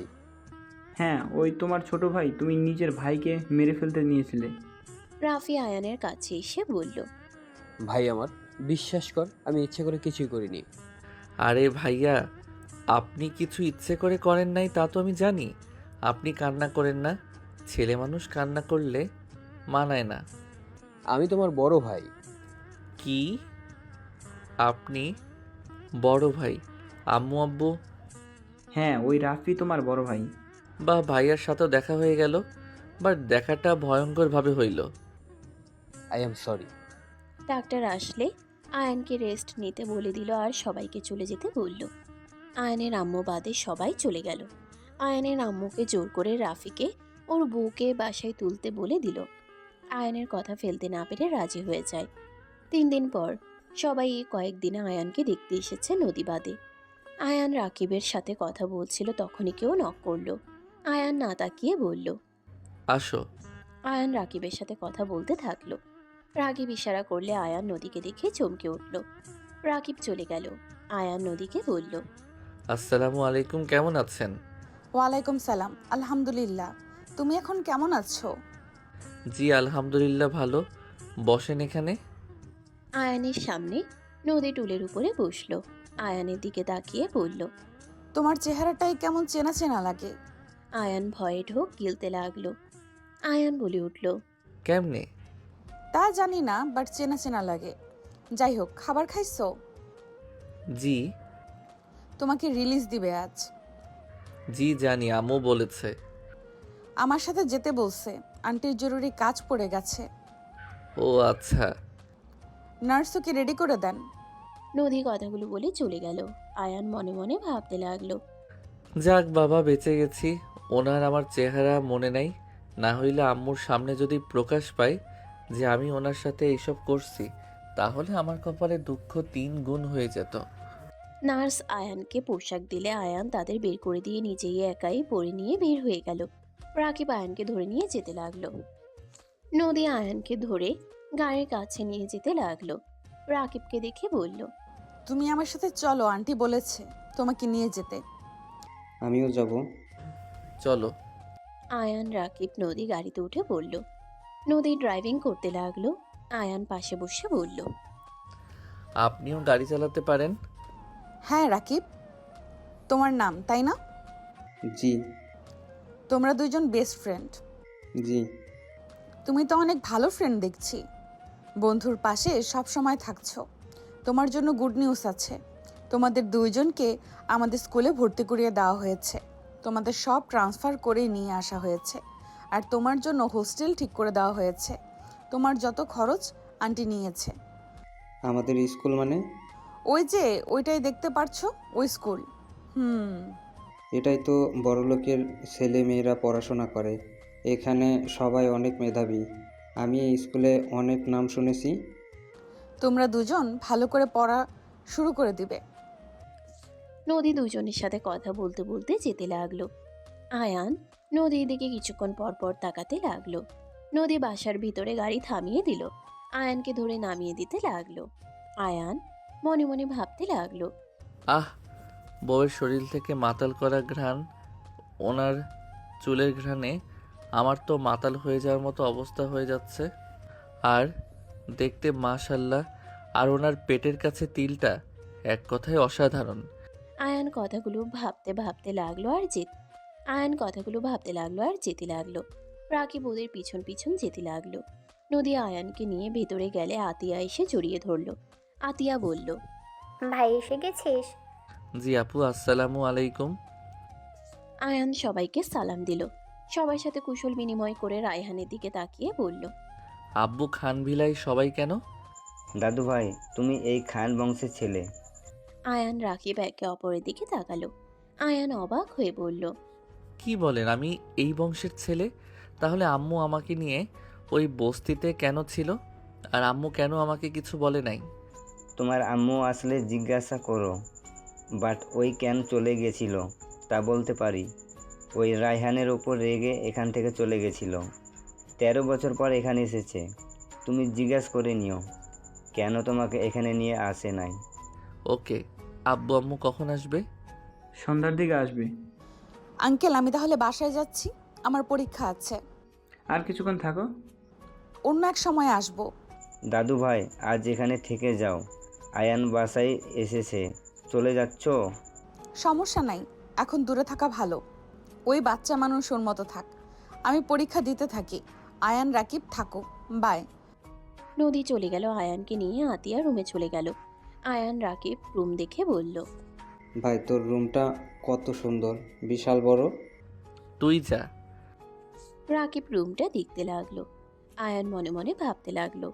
হ্যাঁ, ওই তোমার ছোট ভাই। তুমি নিজের ভাইকে মেরে ফেলতে নিয়েছিলে। রাফি আয়ানের কাছে এসে বলল, ভাই আমার, বিশ্বাস কর, আমি ইচ্ছে করে কিছুই করিনি। আরে ভাইয়া, আপনি কিছু ইচ্ছে করে করেন নাই তা তো আমি জানি। আপনি কান্না করেন না। ছেলে মানুষ কান্না করলে মানায় না। আমি তোমার বড় ভাই। কি? আপনি বড় ভাই? আম্মু আব্বু? হ্যাঁ, ওই রাফি তোমার বড় ভাই। বা ভাইয়ার সাথেও দেখা হয়ে গেল, বাট দেখাটা ভয়ঙ্করভাবে হইল। I am sorry. ডাক্তার আসলে আয়ানকে রেস্ট নিতে বলে দিল আর সবাইকে চলে যেতে বলল। আয়ানের আম্মু বাদে সবাই চলে গেল। আয়ানের আম্মুকে জোর করে রাফিকে ওর বউকে বাসায় তুলতে বলে দিল। আয়ানের কথা ফেলতে না পেরে রাজি হয়ে যায়। 3 দিন পর সবাই এই কয়েকদিনে আয়ানকে দেখতে এসেছে নদী বাদে। আয়ান রাকিবের সাথে কথা বলছিল, তখনই কেউ নক করলো। আয়ান না তাকিয়ে বলল, আসো। আয়ান রাকিবের সাথে কথা বলতে থাকলো। রাকিব ইশারা করলে আয়ান নদীকে দেখে চমকে উঠল। রাকিব চলে গেল। আয়ান নদীকে বলল, আসসালামু আলাইকুম, কেমন আছেন? ওয়ালাইকুম সালাম, আলহামদুলিল্লাহ। তুমি এখন কেমন আছো? জি আলহামদুলিল্লাহ ভালো। বসেন এখানে। আয়ানের সামনে নদী টুলের উপরে বসলো। আয়ানের দিকে তাকিয়ে বলল, তোমার চেহারাটাই কেমন চেনা চেনা লাগে। আয়ান ভয়ে ঢোক গিলতে লাগলো। আয়ান বলে উঠল, কেমনে? তা জানি না, বাট চেনা চেনা লাগে। যাই হোক, খাবার খাইছো? জি। তোমাকে রিলিজ দিবে আজ। জি জানি, আম্মু বলেছে। আমার সাথে যেতে বলছে। আন্টির জরুরি কাজ পড়ে গেছে। ও আচ্ছা। নার্সকে রেডি করে দেন। নদী কথাগুলো বলে চলে গেল। আয়ান মনে মনে ভাবতে লাগলো, যাক বাবা, বেঁচে গেছি। ওনার আমার চেহারা মনে নাই, না হইলে আম্মুর সামনে যদি প্রকাশ পায় যে আমি ওনার সাথে এইসব করছি, তাহলে আমার কপালে দুঃখ 3 গুণ হয়ে যেত। নার্স আয়ানকে পোশাক দিলে আয়ান তাদের বের করে দিয়ে নিজেই একাই পরে নিয়ে বের হয়ে গেল। রাকিব আয়ানকে ধরে নিয়ে যেতে লাগলো। নদী আয়ানকে ধরে গাড়ির কাছে নিয়ে যেতে লাগলো। রাকিবকে দেখে বলল, তুমি আমার সাথে চলো, আন্টি বলেছে তোমাকে নিয়ে যেতে। আমিও যাব। চলো। আয়ান রাকিব নদী গাড়িতে উঠে বলল। নদী ড্রাইভিং করতে লাগলো। আয়ান পাশে বসে বলল, আপনিও গাড়ি চালাতে পারেন? হ্যাঁ রাকিব, তোমার নাম তাই না? জি। তোমরা দুইজন বেস্ট ফ্রেন্ড। জি। তুমি তো অনেক ভালো ফ্রেন্ড দেখছি, বন্ধুর পাশে সব সময় থাকছো। তোমার জন্য গুড নিউজ আছে, তোমাদের দুইজনকে আমাদের স্কুলে ভর্তি করিয়ে দেওয়া হয়েছে। তোমাদের সব ট্রান্সফার করে নিয়ে আসা হয়েছে, আর তোমার জন্য হোস্টেল ঠিক করে দেওয়া হয়েছে। তোমার যত খরচ আন্টি নিয়েছে। আমাদের স্কুল মানে? ওই যে ওইটাই দেখতে পারছো, ওই স্কুল। এটাই তো বড়লোকের ছেলে মেয়েরা পড়াশোনা করে। এখানে সবাই অনেক মেধাবী। আমি এই স্কুলে অনেক নাম শুনেছি। তোমরা দুজন ভালো করে পড়া শুরু করে দিবে। নদী দুজনের সাথে কথা বলতে বলতে যেতে লাগলো। আয়ান নদীর দিকে কিছুক্ষণ পর পর তাকাতে লাগলো। নদী বাসার ভিতরে গাড়ি থামিয়ে দিল। আয়ানকে ধরে নামিয়ে দিতে লাগলো। আয়ান মনে মনে ভাবতে লাগলো, আহ, বউয়ের শরীর থেকে মাতাল করা ঘ্রাণ, ওনার চুলের ঘ্রাণে আমার তো মাতাল হয়ে যাওয়ার মতো অবস্থা হয়ে যাচ্ছে। আর দেখতে মাশাল্লাহ, আর ওনার পেটের কাছে তিলটা এক কথায় অসাধারণ। আয়ান কথাগুলো ভাবতে ভাবতে লাগলো আর যেতে লাগলো। রাকিব ওদের পিছন পিছন যেতে লাগলো। নদী আয়ানকে নিয়ে ভেতরে গেলে আতিয়া এসে জড়িয়ে ধরলো। আতিয়া বলল, ভাই এসে গেছিস? জি আপু, আসসালামু আলাইকুম। আয়ান সবাইকে সালাম দিল। সবার সাথে কুশল বিনিময় করে রায়হানের দিকে তাকিয়ে বলল, আব্বু খান ভিলাই সবাই কেন? দাদু ভাই, তুমি এই খান বংশের ছেলে। আয়ান রাকিব একে অপরের দিকে তাকালো। আয়ান অবাক হয়ে বলল, কি বলেন, আমি এই বংশের ছেলে? তাহলে আম্মু আমাকে নিয়ে ওই বস্তিতে কেন ছিল? আর আম্মু কেন আমাকে কিছু বলে নাই? তোমার আম্মু আসলে জিজ্ঞাসা করো, বাট ওই কেন চলে গেছিল তা বলতে পারি। ওই রায়হানের ওপর রেগে এখান থেকে চলে গেছিল। 13 বছর পর এখানে এসেছে। তুমি জিজ্ঞেস করে নিও কেন তোমাকে এখানে নিয়ে আসে নাই। ওকে, আব্বু আম্মু কখন আসবে? সন্ধ্যার দিকে আসবে। আঙ্কেল, আমি তাহলে বাসায় যাচ্ছি, আমার পরীক্ষা আছে। আর কিছুক্ষণ থাকো। অন্য এক সময় আসবো। দাদু ভাই, আজ এখানে থেকে যাও। আয়ান বাসায় এসেছে, চলে যাচ্ছ? সমস্যা নাই, এখন দূরে থাকা ভালো। ওই বাচ্চা মানুষ ওর মতো থাক, আমি পরীক্ষা দিতে থাকি। আয়ান রাকিব থাকো, বাই। নদী চলে গেল। আয়ানকে নিয়ে আতিয়া রুমে চলে গেল। আয়ান রাকিব রুম দেখে বলল, ভাই, তোর রুমটা কত সুন্দর, বিশাল বড়। তুই যা। রাকিব রুমটা দেখতে লাগলো। আয়ান মনে মনে ভাবতে লাগলো,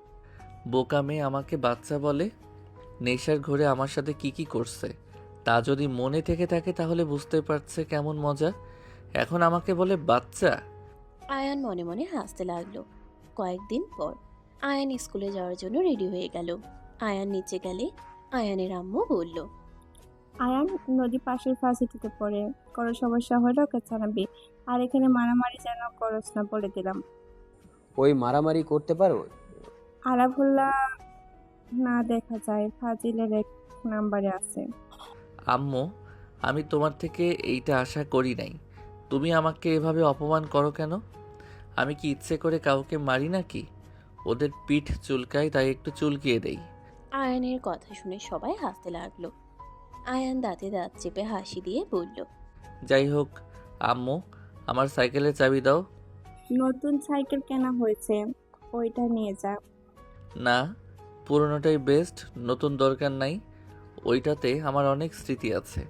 বোকা মেয়ে আমাকে বাচ্চা বলে। নেশার ঘরে আমার সাথে কি কি করছে তা যদি মনে থেকে থাকে তাহলে বুঝতে পারছে কেমন মজা। এখন আমাকে বলে বাচ্চা। আয়ান মনে মনে হাসতে লাগলো। কয়েকদিন পর আয়ান স্কুলে যাওয়ার জন্য রেডি হয়ে গেল। আয়ান নিচে গেলে আয়ানের আম্মু বলল, আয়ান, নদী পাশের ভার্সিটিতে পড়ে, কোনো সমস্যা হলে ওকে জানাবি। আর এখানে মারামারি যেন করস না, বলে দিলাম। ওই মারামারি করতে পারো? আলাভুল্লাহ না দেখা যায়, ফাজিলের এক নাম্বারে আছে। আম্মু, আমি তোমার থেকে এইটা আশা করি নাই। তুমি আমাকে এভাবে অপমান করো কেন? আমি কি ইচ্ছে করে কাউকে মারি নাকি? ওদের পিঠ চুলকায় তাই একটু চুলকিয়ে দেই। আয়ানের কথা শুনে সবাই হাসতে লাগলো। আয়ান দাঁতে দাঁত চেপে হাসি দিয়ে বলল, যাই হোক আম্মু, আমার সাইকেলের চাবি দাও। নতুন সাইকেল কেনা হয়েছে, ওইটা নিয়ে যা। না, পুরোনোটাই বেস্ট, নতুন দরকার নাই। ওইটাতে আমার অনেক স্মৃতি আছে।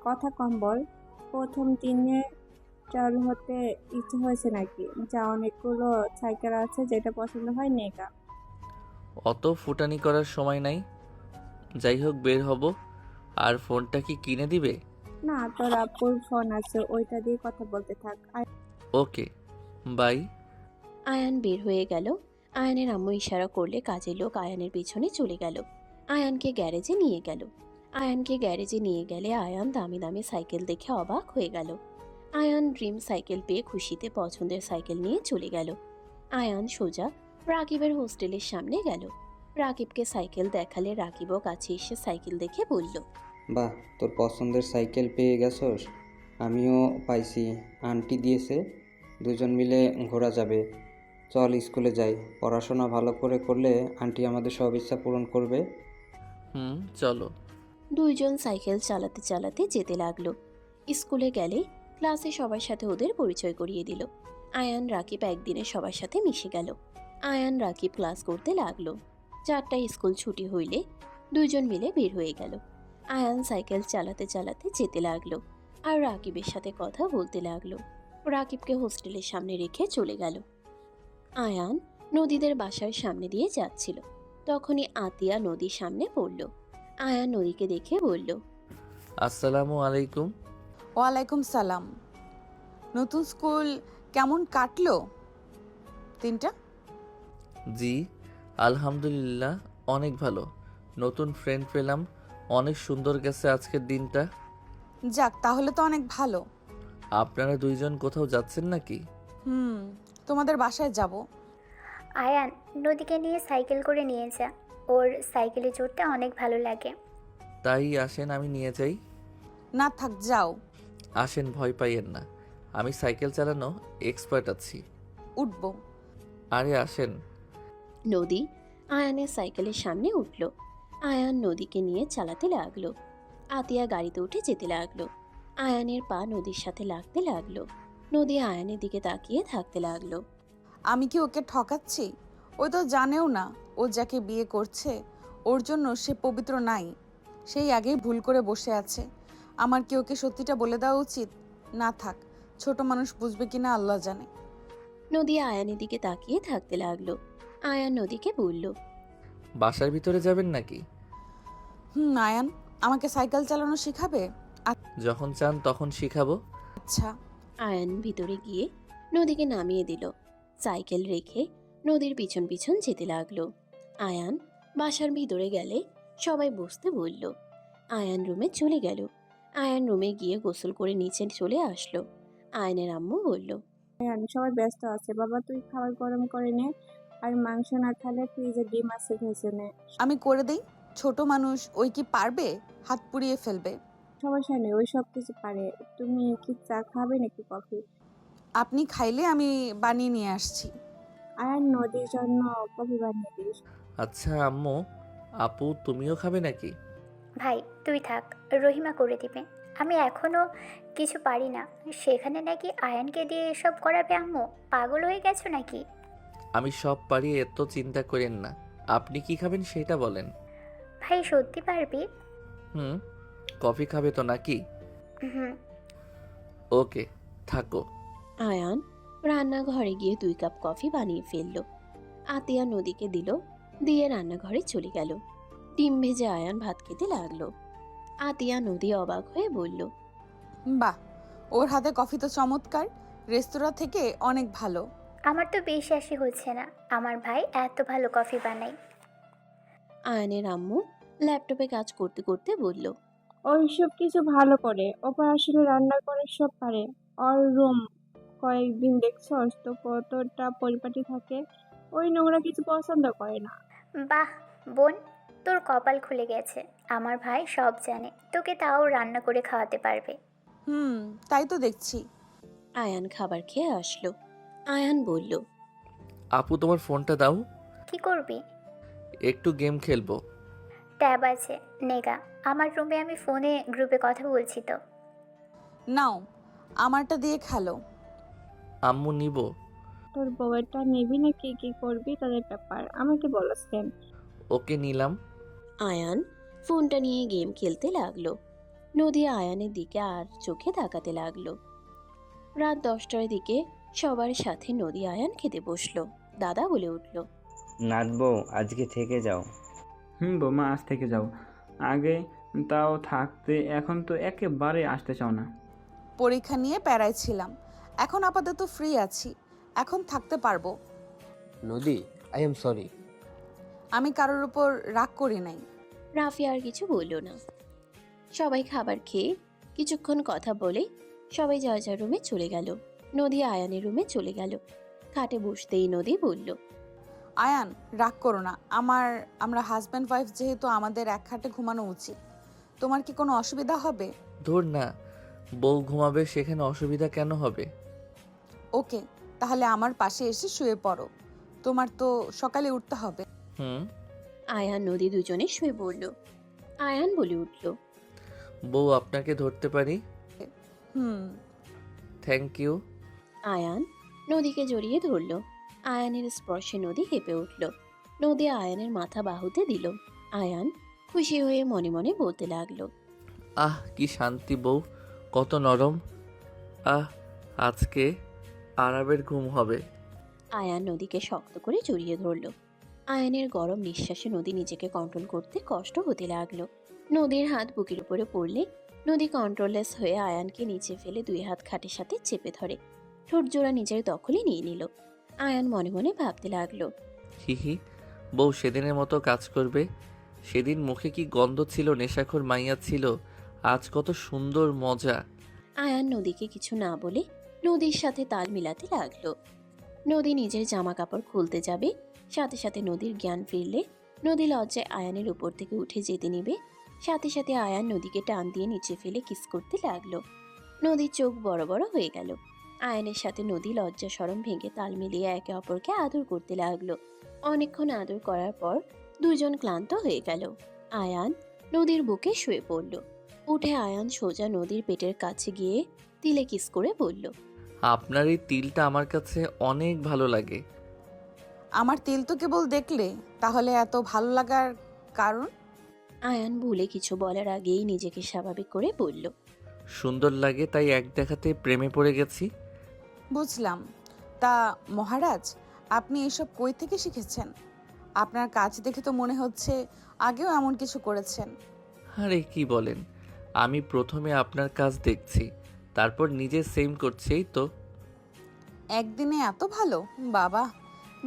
কথা কম বল, প্রথম দিনে চালু হতে ইচ্ছে হয়েছে নাকি? যা, অনেকগুলো সাইকেল আছে, যেটা পছন্দ হয় নেগা। অত ফুটানি করার সময় নাই। যাই হোক, বের হব। আর ফোনটা কি কিনে দিবে? না, তোর আপুর ফোন আছে, ওইটা দিয়ে কথা বলতে থাক। আর ওকে, বাই। আয়ান বের হয়ে গেল। আয়ানের আম্মু ইশারা করলে কাজের লোক আয়ানের পিছনে চলে গেল। আয়ানকে গ্যারেজে নিয়ে গেল। আয়ানকে গ্যারেজে নিয়ে গেলে আয়ান দামি দামি সাইকেল দেখে অবাক হয়ে গেল। আয়ান ড্রিম সাইকেল পেয়ে খুশিতে পছন্দের সাইকেল নিয়ে চলে গেল। আয়ান সোজা রাকিবের হোস্টেলের সামনে গেল। রাকিবকে সাইকেল দেখালে রাকিবও কাছে এসে সাইকেল দেখে বলল, বাহ, তোর পছন্দের সাইকেল পেয়ে গেছস। আমিও পাইছি, আন্টি দিয়েছে, দুজন মিলে ঘোরা যাবে। চল স্কুলে যাই, পড়াশোনা ভালো করে করলে আন্টি আমাদের সব ইচ্ছা পূরণ করবে। চলো। দুইজন সাইকেল চালাতে চালাতে যেতে লাগলো। স্কুলে গেলে ক্লাসে সবার সাথে ওদের পরিচয় করিয়ে দিল। আয়ান রাকিব একদিনে সবার সাথে মিশে গেল। আয়ান রাকিব ক্লাস করতে লাগলো। 4টায় স্কুল ছুটি হইলে দুইজন মিলে বের হয়ে গেল। আয়ান সাইকেল চালাতে চালাতে যেতে লাগলো আর রাকিবের সাথে কথা বলতে লাগলো। রাকিবকে হোস্টেলের সামনে রেখে চলে গেল। আয়ান নদীদের বাসার সামনে দিয়ে যাচ্ছিল। তখনই আতিয়া নদীর সামনে পড়ল। আয়ান নদীকে দেখে বলল, আসসালামু আলাইকুম। ওয়ালাইকুম সালাম। নতুন স্কুল কেমন কাটলো দিনটা? জি আলহামদুলিল্লাহ, অনেক ভালো। নতুন ফ্রেন্ড পেলাম, অনেক সুন্দর গেছে আজকের দিনটা। যাক, তাহলে তো অনেক ভালো। আপনারা দুইজন কোথাও যাচ্ছেন নাকি? তোমাদের বাসায় যাব। আয়ান, নদীকে নিয়ে সাইকেল করে নিয়ে যা, ওর সাইকেলে চড়তে অনেক ভালো লাগে। তাই আসেন, আমি নিয়ে যাই। না থাক, যাও। আসেন, ভয় পাইয়েন না, আমি সাইকেল চালানো এক্সপার্ট আছি। উঠবো। আরে আসেন। নদী আয়ানের সাইকেলের সামনে উঠল। আয়ান নদীকে নিয়ে চালাতে লাগলো। আতিয়া গাড়িতে উঠে যেতে লাগলো। আয়ানের পা নদীর সাথে লাগতে লাগলো। নদী আয়ানের দিকে তাকিয়ে থাকতে লাগলো। আমি কি ওকে ঠকাচ্ছি? ও তো জানেও না ও যাকে বিয়ে করছে ওর জন্য সে পবিত্র নাই। সেই আগেই ভুল করে বসে আছে। আমার কি ওকে সত্যিটা বলে দেওয়া উচিত? না থাক, ছোট মানুষ বুঝবে কিনা আল্লাহ জানে। নদী আয়ানের দিকে তাকিয়ে থাকতে লাগলো। আয়ান নদীকে বলল, বাসার ভিতরে যাবেন নাকি? আয়ান, আমাকে সাইকেল চালানো শিখাবে? যখন চান তখন শিখাবো। আচ্ছা। আয়ান ভিতরে গিয়ে নদীকে নামিয়ে দিল। সাইকেল রেখে নদীর পিছন পিছন যেতে লাগলো। আয়ান বাসার ভিতরে গেলে সবাই বসতে বলল। আয়ান রুমে চলে গেল। আয়ান রুমে গিয়ে গোসল করে নিচে চলে আসলো। আয়ানের আম্মু বলল, সবাই ব্যস্ত আছে, বাবা তুই খাবার গরম করে নে, আর মাংস না খেলে ফ্রিজে ডিম আছে ভেজে নে। আমি করে দেই। ছোট মানুষ, ওই কি পারবে? হাত পুড়িয়ে ফেলবে। সমস্যা নেই, ওই সব কিছু পারে। তুমি কি চা খাবে নাকি কফি? আপনি খাইলে আমি বানিয়ে নিয়ে আসছি। আর নদীর জন্য কফি বানিয়ে দিস। আচ্ছা আম্মু, আপু তুমিও খাবে নাকি? ভাই তুই থাক, রহিমা করে দিবে। আমি এখনো কিছু পারি না, সেখানে নাকি আয়ানকে দিয়ে এসব করাবে। আম্মু পাগল হয়ে গেছো নাকি? আমি সব পারি, এত চিন্তা করেন না। আপনি কি খাবেন সেটা বলেন। ভাই সত্যি পারবি? কফি খাবে তো নাকি? হুম। ওকে, থাকো। আয়ান রান্নাঘরে গিয়ে 2 কাপ কফি বানিয়ে ফেলল। আতিয়া নদীকে দিল, দিয়ে রান্নাঘরে চলে গেল। ডিম ভেজে আয়ান ভাত খেতে লাগলো। আতিয়া নদী অবাক হয়ে বলল, বাহ, ওর হাতে কফি তো চমৎকার, রেস্তোরাঁ থেকে অনেক ভালো। আমার তো বিশ্বাসই হচ্ছে না আমার ভাই এত ভালো কফি বানায়। আয়ানের আম্মু ল্যাপটপে কাজ করতে করতে বলল, ওই সব কিছু ভালো করে, ওপর আসলে রান্না করে সব পারে। ওর রুম কয়েকদিন দেখছস তো কতটা পরিপাটি থাকে। ওই নোংরা কিছু পছন্দ করে না। বাহ বোন, তোর কপাল খুলে গেছে। আমার ভাই সব জানে, তোকে তাও রান্না করে খাওয়াতে পারবে। তাই তো দেখছি। আয়ান খাবার খেয়ে আসলো। আয়ান বলল, আপু তোমার ফোনটা দাও, কি করবি? একটু গেম খেলবো। ট্যাব আছে, নেগা। আমার রুমে আমি ফোনে গ্রুপে কথা বলছি তো। নাও, আমারটা দিয়ে খেলো। আম্মু নিব। তোর বউয়েরটা নিবি নাকি কি করবি তাদের ব্যাপার, আমাকে বলস কেন? ওকে নিলাম। আয়ান ফোনটা নিয়ে গেম খেলতে লাগলো। নদী আয়ানের দিকে আর চোখে তাকাতে লাগলো। রাত 10টার দিকে সবার সাথে নদী আয়ান খেতে বসলো। দাদা বলে উঠল, নাচবো, আজকে থেকে যাও। বৌমা আজ থেকে যাও। আগে তাও থাকতে, এখন তো একেবারে আসতে চাও না। পরীক্ষা নিয়ে প্যারায় ছিলাম, এখন আপাতত ফ্রি আছি, এখন থাকতে পারবো। নদী, আই এম সরি। আমি কারোর উপর রাগ করি নাই। রাফি আর কিছু বলল না। সবাই খাবার খেয়ে কিছুক্ষণ কথা বলে সবাই যার যার রুমে চলে গেল। নদী আয়ানের রুমে চলে গেল। খাটে বসতেই নদী বলল, আয়ান, রাগ করো না। আমরা হাজব্যান্ড ওয়াইফ, যেহেতু আমাদের এক খাটে ঘুমানো উচিত। তোমার কি কোনো অসুবিধা হবে? ধুর না, বউ ঘুমাবে সেখানে অসুবিধা কেন হবে? ওকে, তাহলে আমার পাশে এসে শুয়ে পড়ো। তোমার তো সকালে উঠতে হবে। হুম। আয়ান নদী দুজনে শুয়ে পড়ল। আয়ান বলে উঠল, বউ আপনাকে ধরতে পারি? হুম। Thank you. আয়ান নদীকে জড়িয়ে ধরল। আয়ানের স্পর্শে নদী কেঁপে উঠল। নদী আয়ানের মাথা বাহুতে দিল। আয়ান খুশি হয়ে মনে মনে বলতে লাগলো, আহ কি শান্তি বউ, কত নরম। আহ আজকে আরামের ঘুম হবে। আয়ান নদীকে শক্ত করে জড়িয়ে ধরল। আয়ানের গরম নিঃশ্বাসে নদী নিজেকে কন্ট্রোল করতে কষ্ট হতে লাগলো। নদীর হাত বুকের উপরে পড়লে নদী কন্ট্রোললেস হয়ে আয়ানকে নিচে ফেলে দুই হাত খাটের সাথে চেপে ধরে ঠোঁট জোড়া নিজের দখলে নিয়ে নিল। আয়ান মনে মনে ভাবতে লাগলো, হিহি, বউ সেদিনের মতো কাজ করবে। সেদিন মুখে কি গন্ধ ছিল, নেশাখোর মাইয়া ছিল, আজ কত সুন্দর মজা। আয়ান নদীকে কিছু না বলে নদীর সাথে তাল মিলাতে লাগলো। নদী নিজের জামা কাপড় খুলতে যাবে, সাথে সাথে নদীর জ্ঞান ফিরলে নদী লজ্জায় আয়ানের উপর থেকে উঠে যেতে নিবে। সাথে সাথে আয়ান নদীকে টান দিয়ে নিচে ফেলে কিস করতে লাগলো। নদীর চোখ বড় বড় হয়ে গেল। আয়ানের সাথে নদী লজ্জা শরম ভেঙে তাল মিলিয়ে একে অপরকে আদর করতে লাগলো। অনেকক্ষণ আদর করার পর দুজন ক্লান্ত হয়ে গেল। আয়ান নদীর বুকে শুয়ে পড়ল। উঠে আয়ান সোজা নদীর পেটের কাছে গিয়ে তিলে কিস করে বলল, আপনার এই তিলটা আমার কাছে অনেক ভালো লাগে। আমার তিল তো কেবল দেখলে, তাহলে এত ভালো লাগার কারণ? আয়ান ভুলে কিছু বলার আগেই নিজেকে স্বাভাবিক করে বলল, সুন্দর লাগে তাই এক দেখাতে প্রেমে পড়ে গেছি। বুঝলাম। তা মহারাজ, আপনি এসব কই থেকে শিখেছেন? আপনার কাজ দেখে তো মনে হচ্ছে আগেও এমন কিছু করেছেন। আরে কি বলেন, আমি প্রথমে আপনার কাজ দেখছি, তারপর নিজে সেম করছি, এই তো। একদিনে এত ভালো? বাবা,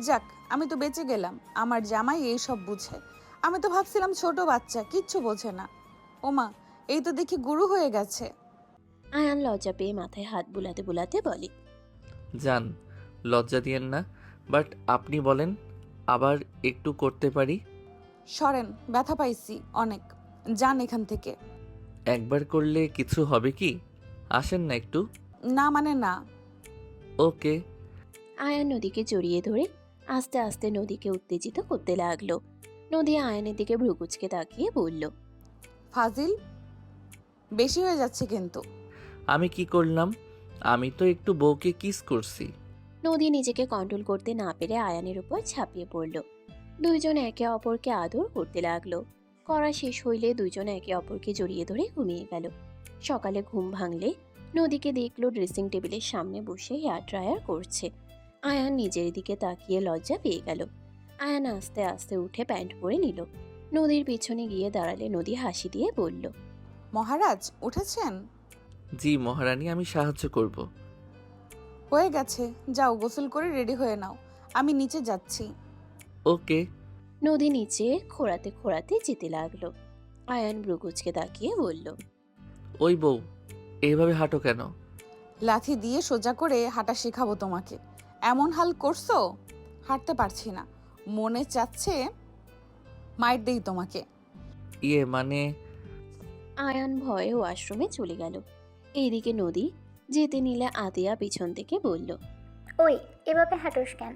যাক, আমি তো বেঁচে গেলাম। আমার জামাই এই সব বুঝে। আমি তো ভাবছিলাম ছোট বাচ্চা, কিচ্ছু বোঝে না। ওমা, এই তো দেখি গুরু হয়ে গেছে। আয়ান লজ্জা পেয়ে মাথায় হাত বুলাতে বুলাতে বলে, যান, লজ্জা দিয়েন না। বাট আপনি বলেন, আবার একটু করতে পারি? সরেন, ব্যথা পাইছি অনেক। যান এখান থেকে। একবার করলে কিছু হবে কি? আসেন না একটু। না মানে না। ওকে। আয়ান নদীকে জড়িয়ে ধরে আস্তে আস্তে নদীকে উত্তেজিত করতে লাগলো। নদী আয়ানের দিকে ভ্রুকুচকে তাকিয়ে বলল, ফাজিল, বেশি হয়ে যাচ্ছে কিন্তু। আমি কি করলাম? আমি তো একটু বউকে কিস করছি। নদী নিজেকে কন্ট্রোল করতে না পেরে আয়ানের উপর ঝাঁপিয়ে পড়ল। দুইজন একে অপরকে আদর করতে লাগলো। করা শেষ হইলে দুইজন একে অপরকে জড়িয়ে ধরে ঘুমিয়ে গেল। সকালে ঘুম ভাঙলে নদীকে দেখলো ড্রেসিং টেবিলের সামনে বসে হেয়ার ড্রায়ার করছে। আয়ান নিজের দিকে তাকিয়ে লজ্জা পেয়ে গেল। আয়ান আস্তে আস্তে উঠে প্যান্ট পরে নিল। নদীর পিছনে গিয়ে দাঁড়ালে নদী হাসি দিয়ে বলল, মহারাজ উঠেছেন? জি মহারানী, আমি সাহায্য করব। হয়ে গেছে, যাও গোসল করে রেডি হয়ে নাও। আমি নিচে যাচ্ছি। ওকে। নদী নিচে খোঁড়াতে খোঁড়াতে যেতে লাগলো। আয়ান ভ্রুকুচকে তাকিয়ে বলল, ওই বউ, এইভাবে হাঁটো কেন? লাথি দিয়ে সোজা করে হাঁটা শেখাবো তোমাকে। এমন হাল করছো, হাঁটতে পারছি না। মনে চাচ্ছে মাইর দেই তোমাকে। ইয়ে মানে। আয়ান ভয়ে ওয়াশরুমে চলে গেল। এইদিকে নদী যেতে নিলে আতিয়া পিছন থেকে বলল, ওই, এভাবে হাঁটোস কেন?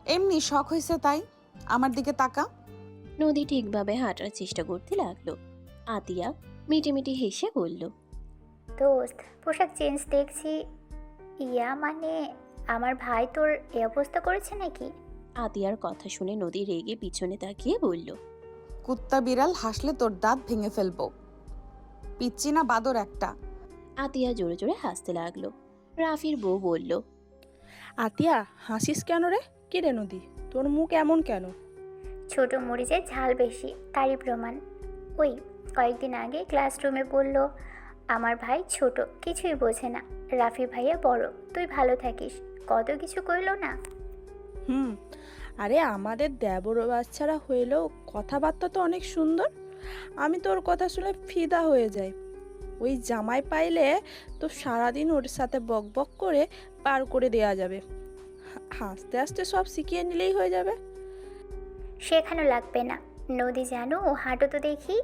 এমনি শখ হয়েছে তাই। আমার দিকে তাকা। নদী ঠিকভাবে হাঁটার চেষ্টা করতে লাগলো। আতিয়া মিটিমিটি হেসে বলল, দোস্ত, পোশাক চেঞ্জ দেখছি। ইয়া মানে, আমার ভাই তোর এ অবস্থা করেছে নাকি? আতিয়ার কথা শুনে নদী রেগে পিছনে তাকিয়ে বলল, কুত্তা বিড়াল হাসলে তোর দাঁত ভেঙে ফেলবো। পিচ্ছি না বাদর একটা। আতিয়া জোরে জোরে হাসতে লাগলো। রাফির বউ বলল, আতিয়া, হাসিস কেন রে? কে রে নদী, তোর মুখ এমন কেন? ছোট মরিচের ঝাল বেশি, তারই প্রমাণ। ওই কয়েকদিন আগে ক্লাসরুমে বলল আমার ভাই ছোট, কিছুই বোঝে না, রাফি ভাইয়া বড়, তুই ভালো থাকিস, কত কিছু কইলো না। আরে আমাদের দেবর বাচ্চারা হইলেও কথাবার্তা তো অনেক সুন্দর। আমি তোর কথা শুনে ফিদা হয়ে যাই। ওই জামাই পাইলে তো সারাদিন ওর সাথে বক বক করে পার করে দেয়া যাবে। হাসতে হাসতে সব শিখিয়ে নিলেই হয়ে যাবে। শেখানো লাগবে না। নদী জানো ও হাঁটো তো দেখি।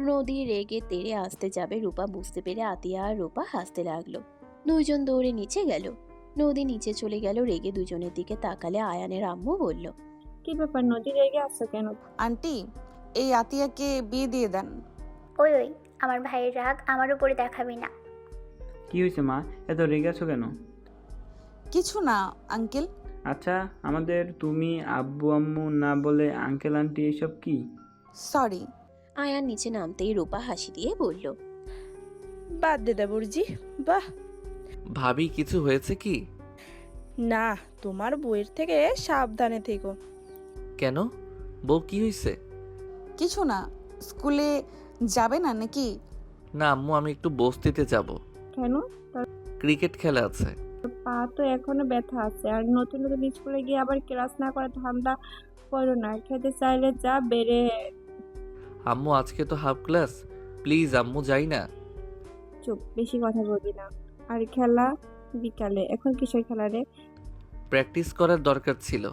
নদী রেগে তেড়ে আসতে যাবে রূপা বুঝতে পেরে আতিয়া আর রূপা হাসতে লাগলো। দুইজন দৌড়ে নিচে গেল। নদী নিচে চলে গেল। রেগে দুজনের দিকে তাকালে আয়ানের আম্মু বলল, কি ব্যাপার নদী, রেগে আসছো কেন? আন্টি, এই আতিয়াকে বিয়ে দিয়ে দেন। ওই ওই, আমার ভাইয়ের রাগ আমার উপরে দেখাবি না। কি হয়েছে মা, এত রেগে আছো কেন? কিছু না আঙ্কেল। আচ্ছা, আমাদের তুমি আব্বু আম্মু না বলে আঙ্কেল আন্টি এসব কি? সরি। আয়ান নিচে নামতেই রূপা হাসি দিয়ে বলল, বাদ দে দেবরজি, বাহ। ভাবি কিছু হয়েছে কি? না, তোমার বইয়ের থেকে সাবধানে থেকো। কেন, বউ কি হয়েছে? কিছু না। স্কুলে যাবে না নাকি? না আম্মু, আমি একটু বস্তিতে যাব। কেন? তোর ক্রিকেট খেলা আছে। পা তো এখনো ব্যথা আছে, আর নতুন নতুন স্কুলে গিয়ে আবার ক্লাস না করা ধান্দা করো না। খেতে চাইলে যা, বেড়ে। আম্মু আজকে তো হাফ ক্লাস, প্লিজ আম্মু যাই না। চুপ, বেশি কথা বলবি না। আর খেলা বিকালে, এখন কিসের খেলা রে? প্র্যাকটিস করার দরকার ছিল।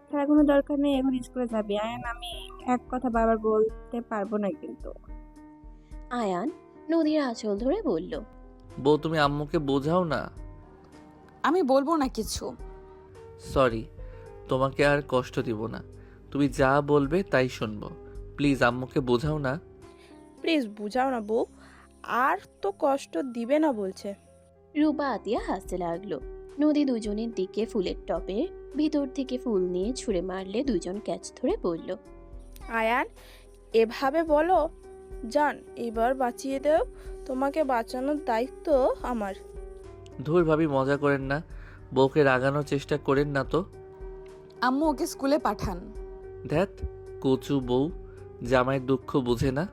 খেলার কোনো দরকার নেই, এখন স্কুলে যাবি। আয়ান, আমি এক কথা বারবার বলতে পারবো না কিন্তু। আয়ান নদীর আঁচল ধরে বলল, বউ তুমি আম্মুকে বোঝাও না। আমি বলবো না কিছু। সরি, তোমাকে আর কষ্ট দিব না। তুমি যা বলবে তাই শুনবো। প্লিজ আম্মুকে বোঝাও না। প্লিজ বুঝাও না বউ, আর তো কষ্ট দিবে না বলছে। রূপা আতিয়া হাসতে লাগলো। নদী দুজনের দিকে ফুলের টপের ভিতর থেকে ফুল নিয়ে ছুঁড়ে মারলে দুজন ক্যাচ ধরে পড়ল। আয়ান, এভাবে বলো? জান, এবার বাঁচিয়ে দেও। তোমাকে বাঁচানোর দায়িত্ব আমার। ধুর ভাবি, মজা করেন না। বউকে রাগানোর চেষ্টা করেন না তো। আম্মু ওকে স্কুলে পাঠান। ধ্যাত, কচু বউ, জামাইয়ের দুঃখ বুঝে না।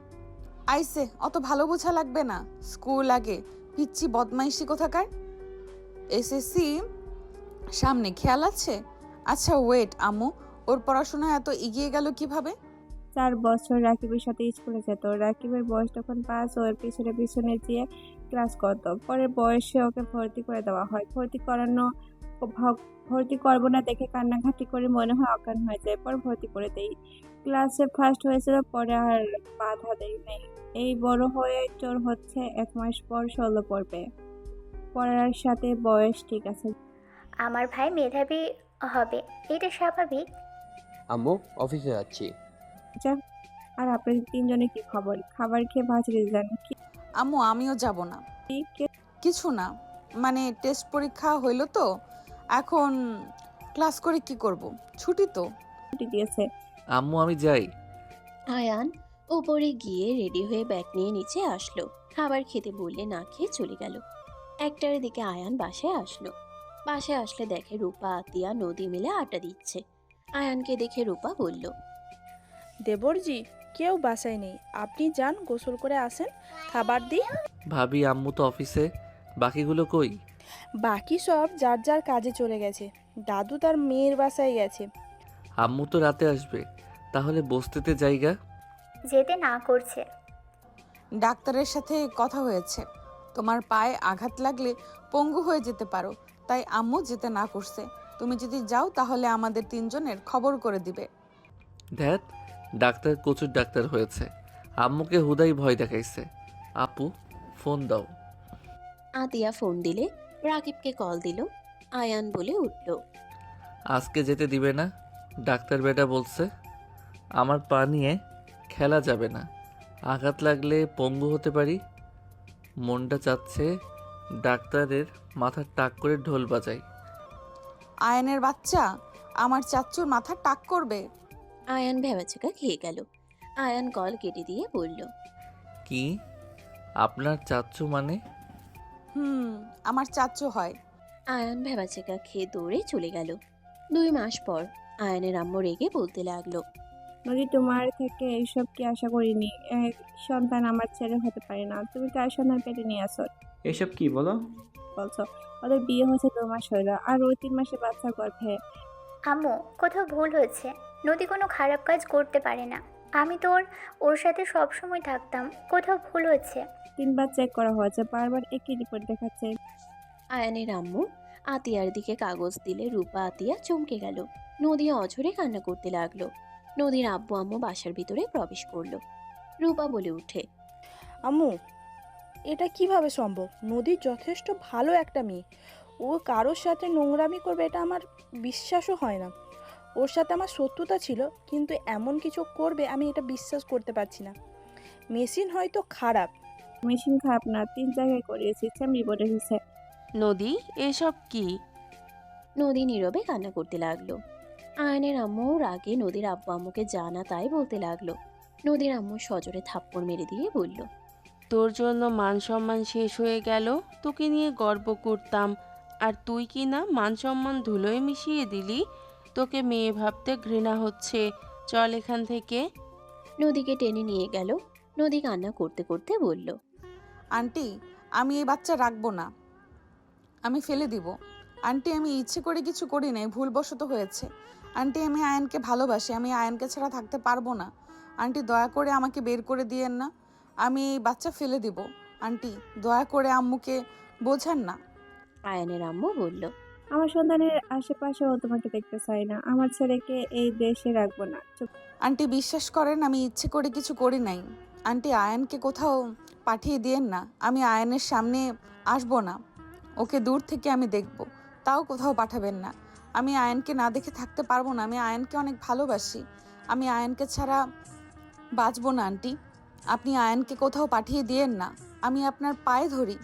আইসে, অত ভালো বোঝা লাগবে না। স্কুল আগে, পিচ্ছি বদমাইশি কোথাকার। এসএসসি সামনে, খেয়াল আছে? আচ্ছা ওয়েট আম্মু, ওর পড়াশোনা এত এগিয়ে গেল কিভাবে? 4 বছর রাকিবের সাথে স্কুলে যেত। রাকিবের বয়স তখন 5, ওর পিছনে পিছনে যেয়ে ক্লাস করতো। পরে বয়সে ওকে ভর্তি করে দেওয়া হয়। ভর্তি করবো না দেখে কান্নাকাটি করে মনে হয় অজ্ঞান হয়ে যায়। পর ভর্তি করে দেই। ক্লাসে ফার্স্ট হয়েছিল, পরে আর বাধা দেই নাই। এই বড় হয়ে চোর হচ্ছে, 1 মাস পর 16 পড়বে। পড়ার সাথে বয়স ঠিক আছে। আমার ভাই মেধাবী হবে, এটা স্বাভাবিক। আম্মু, অফিসে যাচ্ছি। যা। আর আপনাদের 3 জনের কি খবর? খাবার খেয়ে ভাজিয়ে যান কি? আম্মু আমিও যাব না। কে? কিছু না, মানে টেস্ট পরীক্ষা হইলো তো, এখন ক্লাস করে কি করব? ছুটি তো। ছুটি দিয়েছে। আম্মু আমি যাই। আয়ান উপরে গিয়ে রেডি হয়ে ব্যাগ নিয়ে নিচে আসলো। খাবার খেতে বললে না খেয়ে চলে গেল। একটার দিকে আয়ান বাসায় আসলো। বাসায় আসলে দেখে রূপা আতিয়া নদী মিলে আড্ডা দিচ্ছে। আয়ানকে দেখে রূপা বলল, দেবরজি, কেউ বাসায় নেই, আপনি যান, গোসল করে আসেন, খাবার দিই। ভাবি আম্মু তো অফিসে, বাকিগুলো কই? বাকি সব যার যার কাজে চলে গেছে। দাদু তার মেয়ের বাসায় গেছে। আম্মু তো রাতে আসবে, তাহলে বস্তিতে জায়গা। যেতে না করছে। ডাক্তারের সাথে কথা হয়েছে, তোমার পায়ে আঘাত লাগলে পঙ্গু হয়ে যেতে পারো, তাই আম্মু যেতে না করছে। তুমি যদি যাও তাহলে আমাদের 3 জনের খবর করে দিবে। ধ্যাত, ডাক্তার কচুর ডাক্তার হয়েছে, আম্মুকে হুদাই ভয় দেখাইছে। আপু ফোন দাও। আতিয়া ফোন দিলে রাকিবকে কল দিল। আয়ান বলে উঠল, আজকে যেতে দিবে না, ডাক্তার বেটা বলছে। আমার পা নিয়ে খেলা যাবে না, আঘাত লাগলে পঙ্গু হতে পারি। মনটা চাচ্ছে ডাক্তারের মাথার টাক করে ঢোল বাজাই। আয়নের বাচ্চা আমার চাচ্চুর মাথা টাক করবে। আয়ান ভেবাচেকা খেয়ে গেল। আয়ান কল কেটে দিয়ে বলল, কি আপনার চাচ্চু মানে? আমার চাচ্চু হয়। আয়ান ভেবাচেকা খেয়ে দৌড়ে চলে গেল। 2 মাস পর আয়ানের আম্মু রেগে বলতে লাগলো, নদী, তোমার থেকে এইসব কি আশা করিনি। এক সন্তান আমার ছেলে হতে পারে না, তুমি কার সন্তান পেটে নিয়ে আসো এসব কি বলো? বলছো? ওদের বিয়ে হয়েছে 2 মাস হইলো, আর ওই 3 মাসে বাচ্চা গর্ভে। আম্মু, কোথাও ভুল হয়েছে। নদী কোনো খারাপ কাজ করতে পারে না। আমি তো ওর সাথে সব সময় থাকতাম। কোথাও ভুল হয়েছে। 3বার চেক করা হয়েছে, বারবার একই রিপোর্ট দেখাচ্ছে। আয়ানের আম্মু আতিয়ার দিকে কাগজ দিলে রূপা আতিয়া চমকে গেল। নদী অঝরে কান্না করতে লাগলো। নদীর আব্বু আম্মু বাসার ভিতরে প্রবেশ করলো। রূপা বলে উঠে, আম্মু, এটা কিভাবে সম্ভব? নদী যথেষ্ট ভালো একটা মেয়ে। ও কারোর সাথে নোংরামি করবে এটা আমার বিশ্বাসও হয় না। ওর সাথে আমার শত্রুতা ছিল, কিন্তু এমন কিছু করবে আমি এটা বিশ্বাস করতে পারছি না। মেশিন হয়তো খারাপ। মেশিন খারাপ না, 3 জায়গায় করিয়েছি, সেম রিপোর্ট এসেছে। নদী, এসব কি? নদী নীরবে কান্না করতে লাগলো। আয়নের আম্মু রাগে নদীর আব্বু আম্মুকে জানা তাই বলতে লাগলো। নদীর আম্মু সজোরে থাপ্পড় মেরে দিয়ে বলল, তোর জন্য মান সম্মান শেষ হয়ে গেল। তোকে নিয়ে গর্ব করতাম, আর তুই কি না মান সম্মান ধুলোয় মিশিয়ে দিলি। তোকে মেয়ে ভাবতে ঘৃণা হচ্ছে। চল এখান থেকে। নদীকে টেনে নিয়ে গেল। নদী কান্না করতে করতে বলল, আন্টি, আমি এই বাচ্চা রাখবো না, আমি ফেলে দিব। আন্টি, আমি ইচ্ছে করে কিছু করি নাই, ভুলবশত হয়েছে। আন্টি, আমি আয়নকে ভালোবাসি, আমি আয়নকে ছাড়া থাকতে পারবো না। আন্টি, দয়া করে আমাকে বের করে দিয়েন না, আমি এই বাচ্চা ফেলে দিব। আন্টি, দয়া করে আম্মুকে বোঝান না। আয়ানের আম্মু বলল, আমার সন্তানের আশেপাশেও তোমাকে দেখতে চাই না। আমার ছেলেকে এই দেশে রাখবো না। চুপ। আন্টি, বিশ্বাস করেন, আমি ইচ্ছে করে কিছু করি নাই। আন্টি, আয়নকে কোথাও পাঠিয়ে দিয়েন না, আমি আয়নের সামনে আসবো না। ওকে দূর থেকে আমি দেখব, তাও কোথাও পাঠাবেন না। আমি আয়নকে না দেখে থাকতে পারবো না, আমি আয়নকে অনেক ভালোবাসি। আমি আয়নকে ছাড়া বাঁচবো না। আন্টি, আপনি আয়নকে কোথাও পাঠিয়ে দিয়েন না, আমি আপনার পায়ে ধরি।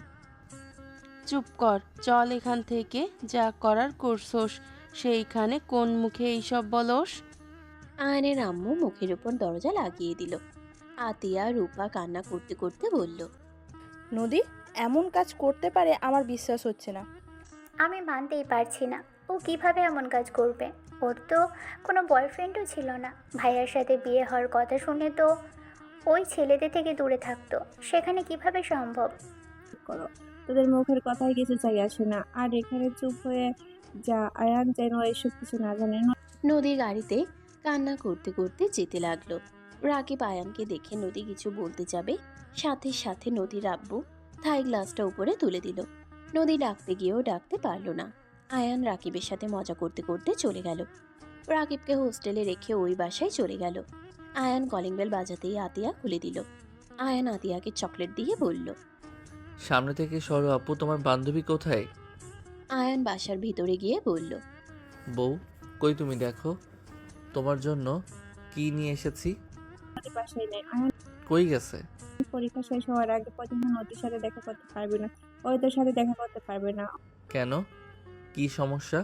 চুপ কর, চল এখান থেকে। যা করার করছোস, সেইখানে কোন মুখে এইসব বলস? আয়নের আম্মু মুখের উপর দরজা লাগিয়ে দিল। আতিয়া রূপা কান্না করতে করতে বলল, নদী এমন কাজ করতে পারে আমার বিশ্বাস হচ্ছে না। আমি মানতেই পারছি না। ও কিভাবে এমন কাজ করবে? ওর তো কোনো বয়ফ্রেন্ডও ছিল না। ভাইয়ার সাথে বিয়ে হওয়ার কথা শুনে তো ওই ছেলেদের থেকে দূরে থাকতো। সেখানে কিভাবে সম্ভব? করো, তোদের মুখের কথাই কিছু চাই আসে না। আর এখানে চুপ হয়ে যা, আয়ান যেন এসব কিছু না জানে। নদী গাড়িতে কান্না করতে করতে যেতে লাগলো। রাকিব আয়ানকে দেখে নদী কিছু বলতে যাবে, সাথে সাথে নদীর আব্বু থাই গ্লাসটা উপরে তুলে দিল। নদী ডাকতে গিয়েও ডাকতে পারল না। আয়ান রাকিবের সাথে মজা করতে করতে চলে গেল। রাকিবকে হোস্টেলে রেখে ওই বাসায় চলে গেল। আয়ান কলিং বেল বাজাতেই আতিয়া খুলে দিল। আয়ান আতিয়াকে চকলেট দিয়ে বলল, সামনে থেকে সরো আপু, তোমার বান্ধবী কোথায়? আয়ান বাসার ভিতরে গিয়ে বলল, বউ, কই তুমি? দেখো তোমার জন্য কি নিয়ে এসেছি। নদী বাসায় নেই। আয়ান কই গেছে? পরীক্ষা শেষ হওয়ার আগে পর্যন্ত নদীর সাথে দেখা করতে পারবে না। ওই তোর সাথে দেখা করতে পারবে না। কেন, কি সমস্যা?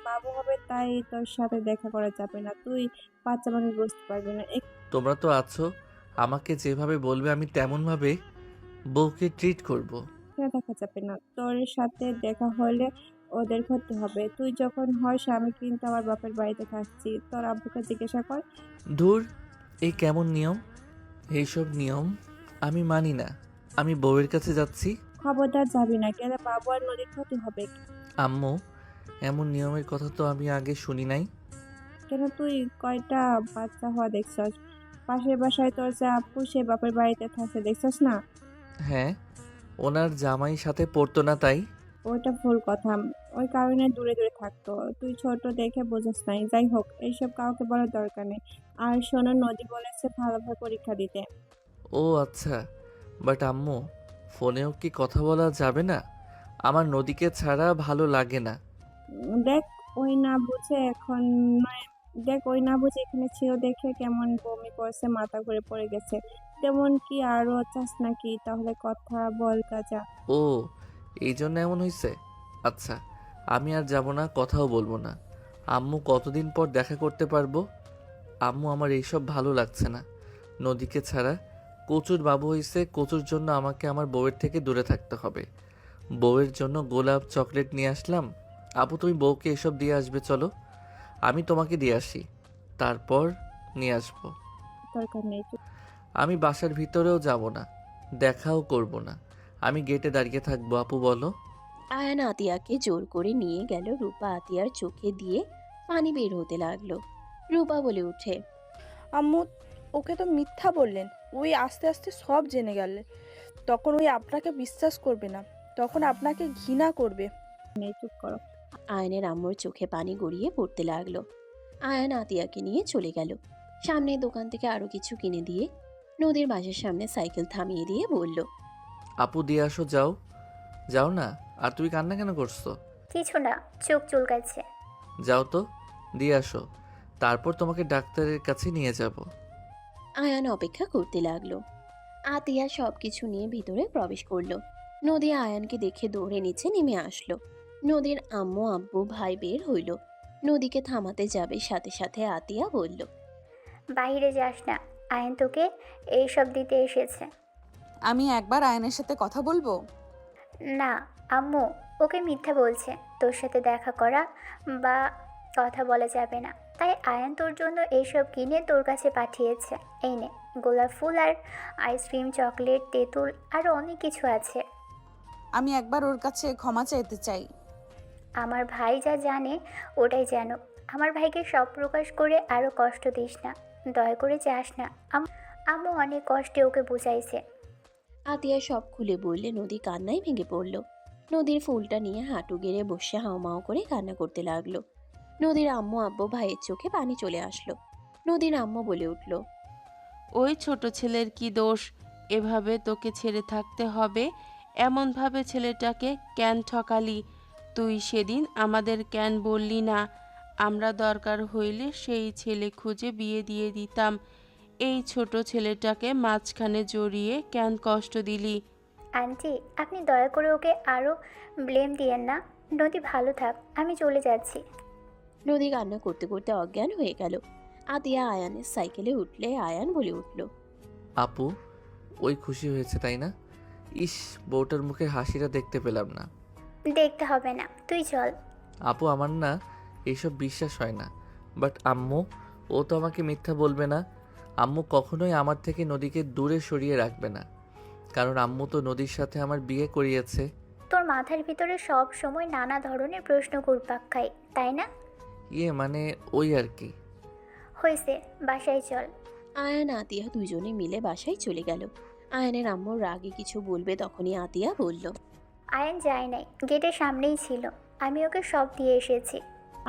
বাবু হবে, তাই তোর সাথে দেখা করা যাবে না। তুই বাচ্চা মানুষ, বুঝতে পারবি না। তোমরা তো আছো, আমাকে যেভাবে বলবে আমি তেমনভাবে বউকে ট্রিট করব। এখানে দেখা যাবে না। তোর সাথে দেখা হলে ওদের ক্ষতি হবে। তুই যখন হস, আমি কিন্তু আমার বাপের বাড়িতে থাকছি। তোর আব্বুকে জিজ্ঞাসা কর। ধুর, এই কেমন নিয়ম? এইসব নিয়ম আমি মানি না। আমি বউয়ের কাছে যাচ্ছি। খবরদার যাবি না, গেলে বাবু আর নদীর ক্ষতি হবে। আম্মু, এমন নিয়মের কথা তো আমি আগে শুনি নাই। কেন, তুই কয়টা বাচ্চা হওয়া দেখছস? পাশের বাসায় তোর যে আপু, সে বাপের বাড়িতে থাকছে, দেখছস না? হ্যাঁ, ওনার জামাই সাথে পড়তো না তাই? ওইটা ভুল কথা। ওই কারণে দূরে দূরে থাকতো। তুই ছোট দেখে বোঝাস নাই। যাই হোক, এইসব কাউকে বলার দরকার নেই। আর শোনো, নদী বলেছে ভালোভাবে পরীক্ষা দিতে। ও আচ্ছা, বাট আম্মু, ফোনেও কি কথা বলা যাবে না? আমার নদীকে ছাড়া ভালো লাগে না। দেখ, ওই না বুঝে এখন নয়। দেখ, ওই না বুঝে এখানে ছিল দেখে কেমন বমি করছে, মাথা ঘুরে পড়ে গেছে। তেমন কি আরো চাস নাকি? তাহলে কথা বল কাজা। ও, এই জন্য এমন হয়েছে? আচ্ছা, আমি আর যাব না, কথাও বলবো না। আম্মু, কতদিন পর দেখা করতে পারবো? আম্মু, আমার এইসব ভালো লাগছে না। নদীকে ছাড়া কচুর বাবু হয়েছে, কচুর জন্য আমাকে আমার বউয়ের থেকে দূরে থাকতে হবে। বউয়ের জন্য গোলাপ চকলেট নিয়ে আসলাম। আপু, তুমি বউকে এসব দিয়ে আসবে, চলো আমি তোমাকে দিয়ে আসি, তারপর নিয়ে আসবো। দরকার নেই। আমি বাসার ভিতরেও যাব না, দেখাও করব না, আমি গেটে দাঁড়িয়ে থাকবো। আপু বলো। আয়ান আতিয়াকে জোর করে নিয়ে গেল রূপা আতিয়ার চোখে দিয়ে পানি বের হতে লাগলো। রূপা বলে ওঠে, আম্মু, ওকে তো মিথ্যা বললেন। ওই আস্তে আস্তে সব জেনে গেলে তখন ওই আপনাকে বিশ্বাস করবে না, তখন আপনাকে ঘৃণা করবে। চুপ করো। আয়নের আম্মুর চোখে পানি গড়িয়ে পড়তে লাগলো। আয়ান আতিয়াকে নিয়ে চলে গেল। সামনের দোকান থেকে আরো কিছু কিনে দিয়ে নদীর বাসার সামনে সাইকেল থামিয়ে দিয়ে বলল, আপু দিয়ে আসো, যাও যাও না। আর তুমি কান্না কেন করছো? কিছু না, চোখ চুলকাচ্ছে। যাও তো, দিয়ে আসো, তারপর তোমাকে ডাক্তারের কাছে নিয়ে যাব। আয়ান অপেক্ষা করতে লাগলো। আতিয়া সবকিছু নিয়ে ভিতরে প্রবেশ করলো। নদী আয়ানকে দেখে দৌড়ে নিচে নেমে আসলো। নদীর আম্মু আব্বু ভাই বের হইল। নদীকে থামাতে যাবে, সাথে সাথে আতিয়া বলল, বাইরে যাস না, আয়ন তোকে এইসব দিতে এসেছে। আমি একবার আয়নের সাথে কথা বলবো? না আম্মু, ওকে মিথ্যা বলছে। তোর সাথে দেখা করা বা কথা বলা যাবে না, তাই আয়ন তোর জন্য এইসব কিনে তোর কাছে পাঠিয়েছে। এই নে, গোলাপ ফুল আর আইসক্রিম, চকলেট, তেঁতুল আরও অনেক কিছু আছে। আমি একবার ওর কাছে ক্ষমা চাইতে চাই। আমার ভাই যা জানে ওটাই জানো। আমার ভাইকে সব প্রকাশ করে আরও কষ্ট দিস না, দয়া করে যাস না। আম্মু অনেক কষ্টে ওকে বুঝাইছে। আতিয়া সব খুলে বললে নদী কান্নায় ভেঙে পড়ল। নদীর ফুলটা নিয়ে হাঁটু গেড়ে বসে হাউমাউ করে কান্না করতে লাগলো। নদীর আম্মু আব্বু ভাইয়ের চোখে পানি চলে আসলো। নদীর আম্মু বলে উঠল, ওই ছোট ছেলের কি দোষ? এভাবে তোকে ছেড়ে থাকতে হবে? এমনভাবে ছেলেটাকে কেন ঠকালি? তুই সেদিন আমাদের কেন বললি না? আমরা দরকার হইলে সেই ছেলে খুঁজে বিয়ে দিয়ে দিতাম। এই ছোট ছেলেটাকে মাঝখানে জড়িয়ে কেন কষ্ট দিলি? আন্টি, আপনি দয়া করে ওকে আরও ব্লেম দিয়েন না। নদী ভালো থাক, আমি চলে যাচ্ছি। নদী কান্না করতে করতে অজ্ঞান হয়ে গেল। আতিয়া আয়ানের সাইকেলে উঠলে আয়ান বলে উঠল, আপু, ওই খুশি হয়েছে তাই না? ইস, বউটার মুখে হাসিটা দেখতে পেলাম না। দেখতে হবে না, তুই চল। আপু, আমার না এইসব বিশ্বাস হয় না। বাট আম্মু, ও তো আমাকে মিথ্যা বলবে না। আম্মু কখনোই আমার থেকে নদীকে দূরে সরিয়ে রাখবে না, কারণ আম্মু তো নদীর সাথে আমার বিয়ে করিয়েছে। তোর মাথার ভিতরে সব সময় নানা ধরনের প্রশ্ন ঘুরপাক খায়, তাই না? ইয়ে মানে ওই আর কি। হয়েছে, বাসায় চল। আয়ান আতিয়া দুজনে মিলে বাসায় চলে গেল। আয়ানের আম্মুর রাগে কিছু বলবে, তখনই আতিয়া বলল, আয়ন যায় নাই, গেটের সামনেই ছিল। আমি ওকে সব দিয়ে এসেছি।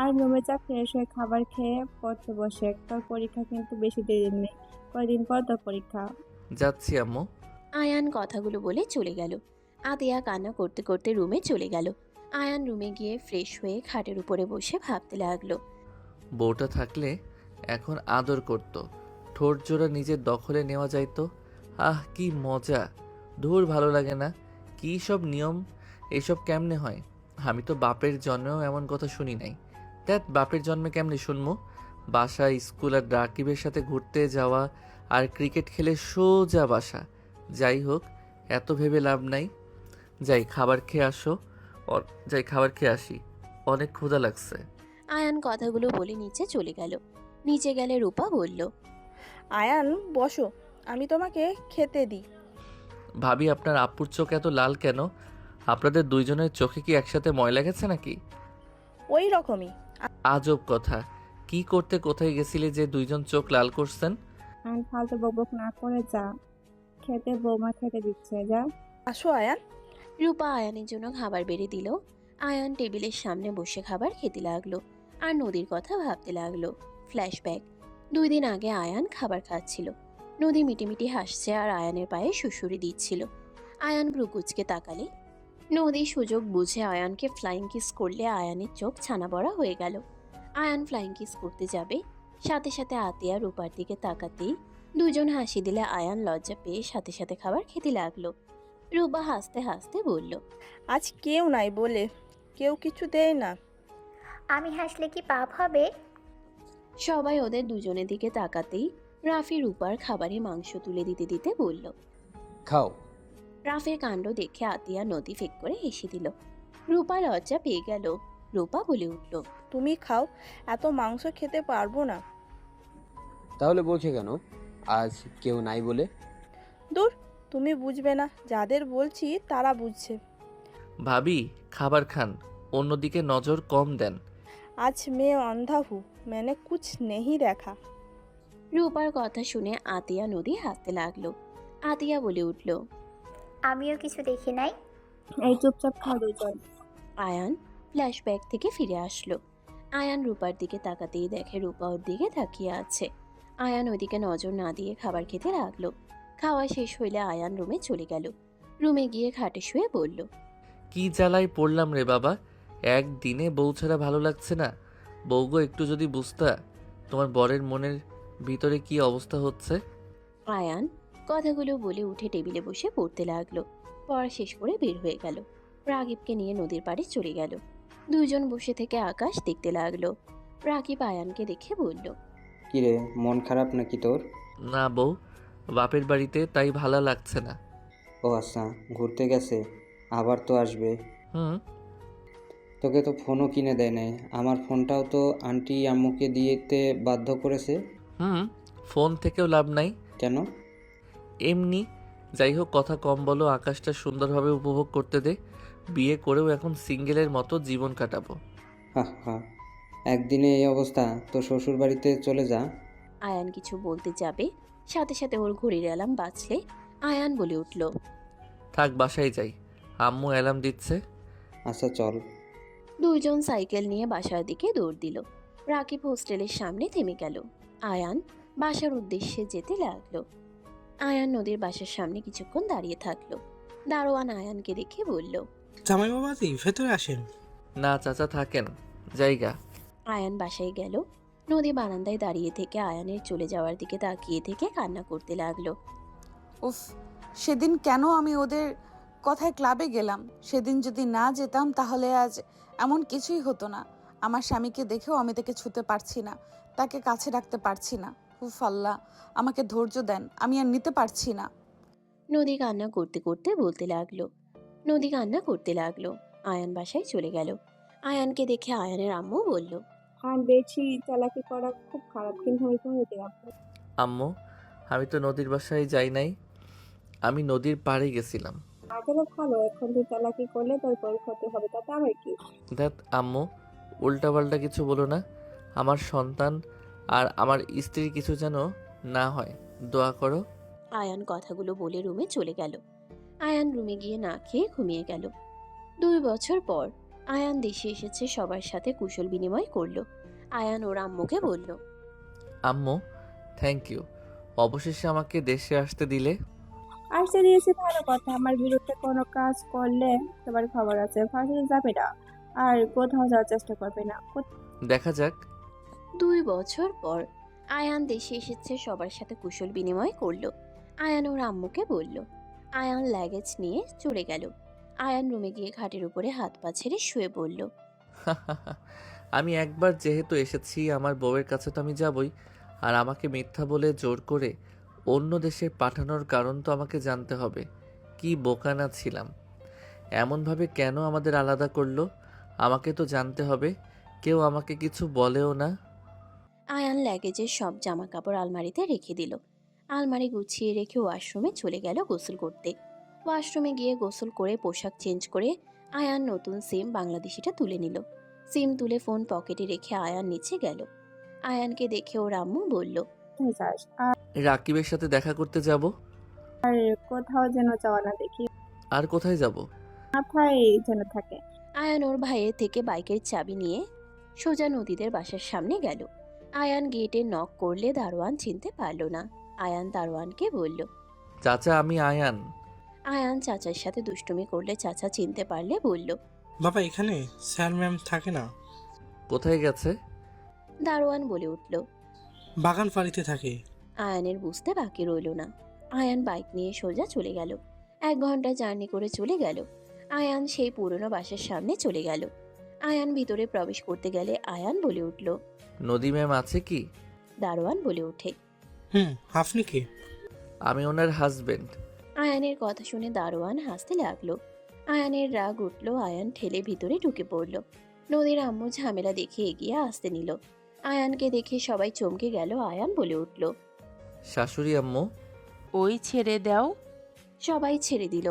আর রুমে যা, ফ্রেশ হয়ে খাবার খেয়ে পড়তে বসে। তোর পরীক্ষা কিন্তু বেশি দেরি নেই, কয়দিন পর তোর পরীক্ষা। যাচ্ছি আম্মু। আয়ান কথাগুলো বলে চলে গেল। আতিয়া কান্না করতে করতে রুমে চলে গেল। আয়ান রুমে গিয়ে ফ্রেশ হয়ে খাটের উপরে বসে ভাবতে লাগলো। বউটা থাকলে এখন আদর করত, ঠোঁট জোড়া নিজের দখলে নেওয়া যাইতো। আহ, কি মজা! ধুর, ভালো লাগে না। কী সব নিয়ম, এসব কেমনে হয়? আমি তো বাপের জন্মেও এমন কথা শুনি নাই। দ্যাট, বাপের জন্মে কেমনে শুনবো? বাসা, স্কুল আর রাকিবের সাথে ঘুরতে যাওয়া আর ক্রিকেট খেলে সোজা বাসা। যাই হোক, এত ভেবে লাভ নাই। যাই খাবার খেয়ে আসো। যাই খাবার খেয়ে আসি, অনেক ক্ষুধা লাগছে। আয়ান কথাগুলো বলে নিচে চলে গেল। নিচে গেলে রূপা বলল, আয়ান বসো, আমি তোমাকে খেতে দিই। ভাবি, আপনার আপুর চোখ এত লাল কেন? আপনাদের দুইজনের চোখে কি একসাথে ময়লা গেছে নাকি? ওই রকমই। আজব কথা। কি করতে কোথায় গেছিলে যে দুইজন চোখ লাল করছেন? আর ফালতু বকবক না করে যা, খেতে বৌমা খেতে দিচ্ছে, যা। আসো আয়ান। রূপা আয়ানের জন্য খাবার বেড়ে দিল। আয়ান টেবিলের সামনে বসে খাবার খেতে লাগলো আর নদীর কথা ভাবতে লাগলো। ফ্ল্যাশব্যাক। 2 দিন আগে আয়ান খাবার খাচ্ছিল। নদী মিটিমিটি হাসছে আর আয়ানের পায়ে সুড়সুড়ি দিচ্ছিল। আয়ান ব্রুকুচকে তাকালে নদী সুযোগ বুঝে আয়ানকে ফ্লাইং কিস করলে আয়ানের চোখ ছানা বড়া হয়ে গেল। আয়ান ফ্লাইং কিস করতে যাবে, সাথে সাথে আতিয়া রূপার দিকে তাকাতেই দুজন হাসি দিলে আয়ান লজ্জা পেয়ে সাথে সাথে খাবার খেতে লাগলো। রূপা হাসতে হাসতে বলল, আজ কেউ নাই বলে কেউ কিছু দেয় না। আমি হাসলে কি পাপ হবে? সবাই ওদের দুজনের দিকে তাকাতেই রাফি রূপার খাবারে মাংস তুলে দিতে দিতে বলল, খাও। রাফির কাণ্ড দেখে আতিয়া নদী ফেক করে হেসে দিল। রূপা লজ্জা পেয়ে গেল। রূপা বলে উঠল, তুমি খাও, এত মাংস খেতে পারবো না। তাহলে বলছে কেন আজ কেউ নাই বলে? দূর, তুমি বুঝবে না, যাদের বলছি তারা বুঝছে। ভাবি, খাবার খান, অন্যদিকে নজর কম দেন। आज मैं अंधा हूँ, मैंने कुछ नहीं देखा। রূপার কথা শুনে আতিয়া নদী হাসতে লাগলো। আতিয়া বলে উঠল। আমিও কিছু দেখি নাই। এই চুপচাপ খাও দুজন। আয়ান ফ্ল্যাশব্যাক থেকে ফিরে আসলো। আয়ান রূপার দিকে তাকাতেই দেখে রূপা ওর দিকে তাকিয়ে আছে। আয়ান ওইদিকে নজর না দিয়ে খাবার খেতে লাগলো। খাওয়া শেষ হইলে আয়ান রুমে চলে গেল। রুমে গিয়ে খাটে শুয়ে বলল। কি জ্বালায় পড়লাম রে বাবা, একদিনে বউ ছাড়া ভালো লাগছে না। বউগো একটু যদি বুঝতা তোমার বরের মনের ভিতরে কি অবস্থা হচ্ছে। আয়ান কথাগুলো বলে উঠে টেবিলে বসে পড়তে লাগলো। পড়া শেষ করে বের হয়ে গেল। রাগিবকে নিয়ে নদীর পাড়ে চলে গেল। দুজন বসে থেকে আকাশ দেখতে লাগলো। রাগিব আয়ানকে দেখে বলল। কিরে, মন খারাপ নাকি তোর? না বউ, বাপের বাড়িতে, তাই ভালো লাগছে না। ও আচ্ছা, ঘুরতে গেছে, আবার তো আসবে। হুম। তোকে তো ফোনও কিনে দেয় নাই, আমার ফোনটাও তো আন্টি আম্মুকে দিতে বাধ্য করেছে। হুম, ফোন থেকেও লাভ নাই। কেন? এমনি। যাই হোক, কথা কম বলো, আকাশটা সুন্দরভাবে উপভোগ করতে দে। বিয়ে করেও এখন সিঙ্গেলের মতো জীবন কাটাবো। হা হা, একদিনে এই অবস্থা, তো শ্বশুর বাড়িতে চলে যা। আয়ান কিছু বলতে যাবে, সাথে সাথে ওর ঘড়ির অ্যালার্ম বাজলে আয়ান বলে উঠল। থাক, বাসায় যাই, আম্মু অ্যালার্ম দিচ্ছে। আচ্ছা চল। দুইজন সাইকেল নিয়ে বাসার দিকে দৌড় দিল। রাকিব হোস্টেলের সামনে থেমে গেল। আয়ান বাসার উদ্দেশ্যে যেতে লাগলো। আয়ান নদীর বাসার সামনে কিছুক্ষণ দাঁড়িয়ে থাকলো। দারোয়ান আয়ানকে দেখে বলল। জামাই বাবাজি, ভেতরে আসেন। না চাচা, থাকেন, জায়গা। আয়ান বাসায় গেল। নদী বারান্দায় দাঁড়িয়ে থেকে আয়ানের চলে যাওয়ার দিকে তাকিয়ে থেকে কান্না করতে লাগলো। উফ, সেদিন কেন আমি ওদের কথায় ক্লাবে গেলাম? সেদিন যদি না যেতাম তাহলে আজ এমন কিছুই হতো না। আমার স্বামীকে দেখেও আমি তাকে ছুতে পারছি না, তাকে কাছে রাখতে পারছি না। উফ আল্লাহ, আমাকে ধৈর্য দেন, আমি আর নিতে পারছি না। নদী কান্না করতে করতে বলতে লাগলো। নদী কান্না করতে লাগলো। আয়ান বাসায় চলে গেল। আয়ানকে দেখে আয়ানের আম্মু বলল। আর বেশি চালাকি করা খুব খারাপ, কিন্তু আমি করে দিলাম। আম্মু, আমি তো নদীর বাসায় যাই নাই, আমি নদীর পাড়ে গেছিলাম। আগেও ভালো, এখন তুই চালাকি করলে তোর পরে ক্ষতি হবে, তাতে আমার কি? দেখ আম্মু, উল্টাপাল্টা কিছু বলো না। আমার সন্তান আর আমার স্ত্রীর কিছু যেন না হয়, দোয়া করো। আয়ান কথাগুলো বলে রুমে চলে গেল। আয়ান রুমে গিয়ে না খেয়ে ঘুমিয়ে গেল। 2 বছর পর আয়ান দেশে এসেছে, সবার সাথে কুশল বিনিময় করলো। আয়ান ওর আম্মুকে বলল। আম্মু, থ্যাংক ইউ, অবশেষে আমাকে দেশে আসতে দিলে। আসতে দিয়েছি ভালো কথা, আমার বিরুদ্ধে কোনো কাজ করলে তোমার খবর আছে, ফাঁসি যাবে না আর কোথাও যাওয়ার চেষ্টা করবে না। দেখা যাক। 2 বছর পর আয়ান দেশে এসেছে, সবার সাথে কুশল বিনিময় করলো। আয়ান ওর আম্মুকে বলল। আয়ান লাগেজ নিয়ে চলে গেল। আয়ান রুমে গিয়ে খাটের উপরে হাত পা ছেড়ে শুয়ে পড়ল। আমি একবার যেহেতু এসেছি, আমার বউয়ের কাছে তো আমি যাবই। আর আমাকে মিথ্যা বলে জোর করে অন্য দেশে পাঠানোর কারণ তো আমাকে জানতে হবে। কি বোকানা ছিলাম, এমনভাবে কেন আমাদের আলাদা করলো, আমাকে তো জানতে হবে। কেউ আমাকে কিছু বলেও না। আয়ান লাগেজের সব জামা কাপড় আলমারিতে রেখে দিল। আলমারি গুছিয়ে রেখে ওয়াশরুমে চলে গেল গোসল করতে। ওয়াশরুমে গিয়ে গোসল করে পোশাক চেঞ্জ করে আয়ান নতুন সিম বাংলাদেশিটা তুলে নিল। সিম তুলে ফোন পকেটে রেখে আয়ান নিচে গেল। আয়ানকে দেখে ওর আম্মু বলল। রাকিবের সাথে দেখা করতে যাব। আর কোথাও যেন যাওয়া না দেখি, আর কোথায় যাব? মাথায় যেন থাকে। আয়ান ওর ভাইয়ের থেকে বাইকের চাবি নিয়ে সোজা নদীদের বাসার সামনে গেল। আয়ান গেটে নক করলে দারোয়ান চিনতে পারল না। আয়ান দারোয়ানকে বলল। চাচা, আমি আয়ান। আয়ান চাচার সাথে দুষ্টুমি করলে চাচা চিনতে পারলে বলল। বাবা, এখানে স্যার ম্যাম থাকে না। কোথায় গেছে? দারোয়ান বলে উঠল। বাগান ফাড়িতে থাকে। আয়ানের বুঝতে বাকি রইল না। আয়ান বাইক নিয়ে সোজা চলে গেল। 1 ঘন্টা জার্নি করে চলে গেল। আয়ান সেই পুরনো বাসার সামনে চলে গেল। আয়ান ভিতরে প্রবেশ করতে গেলে আয়ান বলে উঠল। নদী ম্যাম আছে কি? দারোয়ান বলে ওঠে। আপনি কি? আমি ওনার হাজবেন্ড। আয়ানের কথা শুনে দারোয়ান হাসতে লাগলো। আয়ানের রাগ উঠল। আয়ান ঠেলে ভিতরে ঢুকে পড়ল। নদীর আম্মু ঝামেলা দেখে এগিয়ে আসতে নিল। আয়ানকে দেখে সবাই চমকে গেল। আয়ান বলে উঠল। শাশুড়ি আম্মু। ওই ছেড়ে দাও। সবাই ছেড়ে দিল।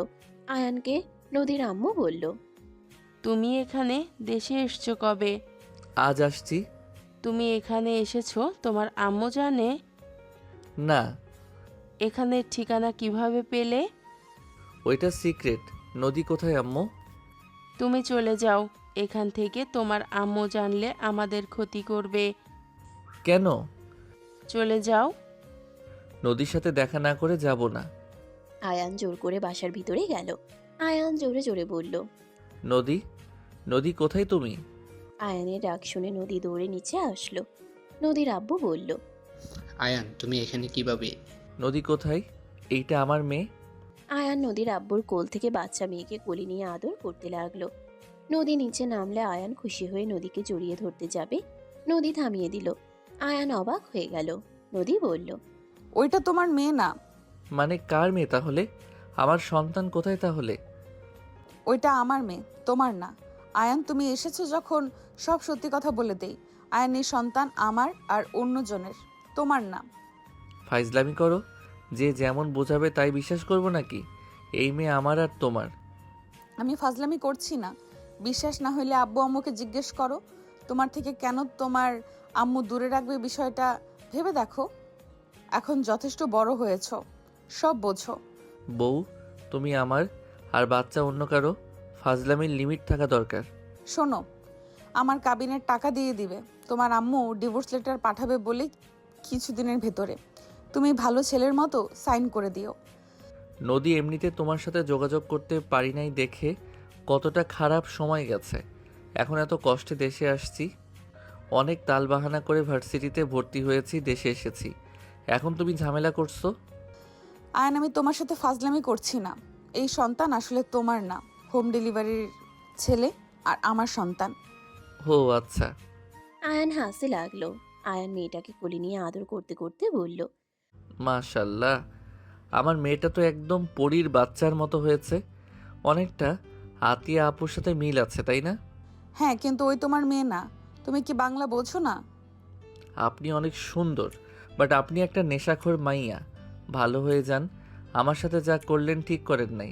আয়ানকে নদীর আম্মু বলল। তুমি এখানে দেশে এসছো কবে? আজ আসছি। তুমি এখানে এসেছো তোমার আম্মু জানে? না, এখানের ঠিকানা কিভাবে পেলে? ওইটা সিক্রেট। নদী কোথায় আম্মু? তুমি চলে যাও এখান থেকে, তোমার আম্মু জানলে আমাদের ক্ষতি করবে। কেন? চলে যাও। নদীর সাথে দেখা না করে যাব না। আয়ান জোর করে বাসার ভিতরে গেল। আয়ান জোরে জোরে বলল। নদী, নদী কোথায় তুমি? আয়ানের ডাক শুনে নদী দৌড়ে নিচে আসলো। নদীর আব্বু বলল। আয়ান তুমি এখানে কিভাবে? নদী কোথায়? এইটা আমার মেয়ে। আয়ান নদীর আব্বুর কোল থেকে বাচ্চা মেয়েকে কোলে নিয়ে আদর করতে লাগলো। নদী নিচে নামলে আয়ান খুশি হয়ে নদীকে জড়িয়ে ধরতে যাবে, নদী থামিয়ে দিল। আয়ান অবাক হয়ে গেল। নদী বলল। ওইটা তোমার মেয়ে না। মানে কার মেয়ে তাহলে? আমার সন্তান কোথায় তাহলে? ওইটা আমার মেয়ে, তোমার না। আয়ান, তুমি এসেছো যখন সব সত্যি কথা বলে দেই। আয়ানের সন্তান আমার আর অন্যজনের, তোমার না। ফাইজলামি করো। যে যেমন বোঝাবে তাই বিশ্বাস করব নাকি? এই মেয়ে আমার আর তোমার। আমি ফাজলামি করছি না। বিশ্বাস না হইলে আব্বু আম্মুকে জিজ্ঞেস করো। তোমার থেকে কেন তোমার আম্মু দূরে রাখবে বিষয়টা ভেবে দেখো। এখন যথেষ্ট বড় হয়েছো, সব বোঝো। বউ, তুমি আমার আর বাচ্চা অন্য কারো। ফাজলামির লিমিট থাকা দরকার। শোনো, আমার কাবিনের টাকা দিয়ে দিবে। তোমার আম্মু ডিভোর্স লেটার পাঠাবে বলে কিছুদিনের ভেতরে। তুমি ভালো ছেলের মতো সাইন করে দিও। নদী, এমনিতে তোমার সাথে যোগাযোগ করতে পারি নাই দেখে কতটা খারাপ সময় গেছে। এখন এত কষ্টে দেশে আসছি। অনেক তালবাহানা করে ভার্সিটিতে ভর্তি হয়েছি, দেশে এসেছি। এখন তুমি ঝামেলা করছো। আয়ন, আমি তোমার সাথে ফাজলামি করছি না। এই সন্তান আসলে তোমার না, হোম ডেলিভারির ছেলে আর আমার সন্তান। ও আচ্ছা। আয়ান হাসতে লাগলো। আয়ান মেয়েটাকে কোলে নিয়ে আদর করতে করতে বলল। মাশাল্লাহ, আমার মেয়েটা তো একদম পরীর বাচ্চার মতো হয়েছে। অনেকটা আতিয়া আপুর সাথে মিল আছে, তাই না? হ্যাঁ, কিন্তু ওই তোমার মেয়ে না। তুমি কি বাংলা বোঝো না? আপনি অনেক সুন্দর, বাট আপনি একটা নেশাখোর মাইয়া। ভালো হয়ে যান। আমার সাথে যা করলেন ঠিক করেন নাই।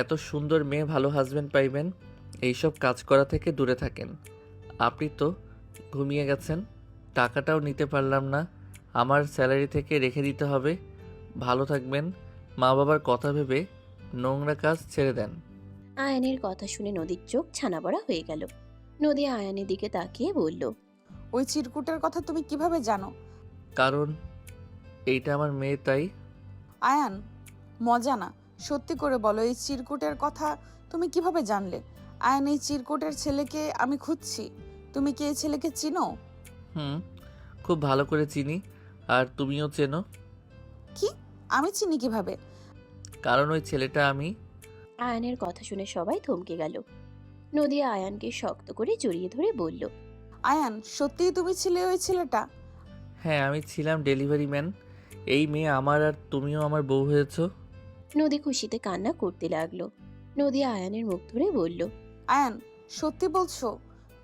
এত সুন্দর মেয়ে, ভালো হাজবেন্ড পাইবেন, এইসব কাজ করা থেকে দূরে থাকেন। আপনি তো ঘুমিয়ে গেছেন। টাকাটাও নিতে পারলাম না, আমার স্যালারি থেকে রেখে দিতে হবে। ভালো থাকবেন। মা বাবার কথা ভেবে নোংরা কাজ ছেড়ে দেন। আয়ানের কথা শুনে নদীর চোখ ছানাবড়া হয়ে গেল। নদী আয়ানের দিকে তাকিয়ে বলল। ওই চিরকুটের কথা তুমি কিভাবে জানো? কারণ এইটা আমার মেয়ে, তাই। আয়ান, মজা না, সত্যি করে বলো, এই চিরকুটের কথা তুমি কিভাবে জানলে? আয়ান, এই চিরকুটের ছেলেকে আমি খুঁজছি। তুমি কি এই ছেলেকে চিনো? খুব ভালো করে চিনি, আর তুমিও চেনো। কি? আমি চিনি কিভাবে? কারণ ওই ছেলেটা আমি। আয়ানের কথা শুনে সবাই থমকে গেল। নদী আয়ানকে শক্ত করে জড়িয়ে ধরে বলল। আয়ান, সত্যিই তুমি ছিলে ওই ছেলেটা? হ্যাঁ, আমি ছিলাম ডেলিভারি ম্যান। এই মেয়ে আমার, আর তুমিও আমার বউ হয়েছো। নদী খুশিতে কান্না করতে লাগলো। নদী আয়ানের মুখ ধরে বলল। আয়ান, সত্যি বলছো?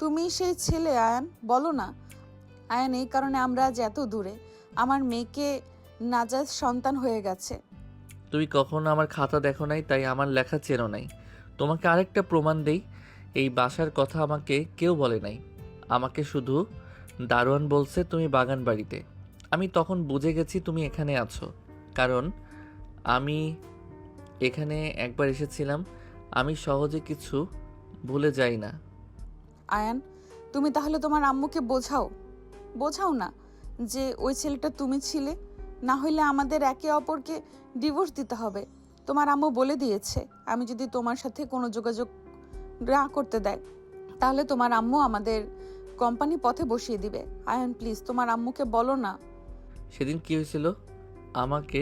তুমি সেই ছেলে? আয়ান, বলো না। আয়ান, এই কারণে আমরা আজ এত দূরে। আমার মেয়েকে নাজাত সন্তান হয়ে গেছে। তুমি কখনো আমার খাতা দেখো নাই, তাই আমার লেখা চেনো নাই। তোমাকে আরেকটা প্রমাণ দেই। এই বাসার কথা আমাকে কেউ বলে নাই। আমাকে শুধু দারোয়ান বলছে তুমি বাগান বাড়িতে। আমি তখন বুঝে গেছি তুমি এখানে আছো, কারণ আমি এখানে একবার এসেছিলাম। আমি সহজে কিছু ভুলে যাই না। আয়ান, তুমি তাহলে তোমার আম্মুকে বোঝাও না যে ওই ছেলেটা তুমি ছিলে। না হইলে আমাদের একে অপরকে ডিভোর্স দিতে হবে। তোমার আম্মু বলে দিয়েছে, আমি যদি তোমার সাথে কোনো যোগাযোগ না করতে দেয়, তাহলে তোমার আম্মু আমাদের কোম্পানি পথে বসিয়ে দিবে। আয়ান, প্লিজ তোমার আম্মুকে বলো না। সেদিন কি হয়েছিল আমাকে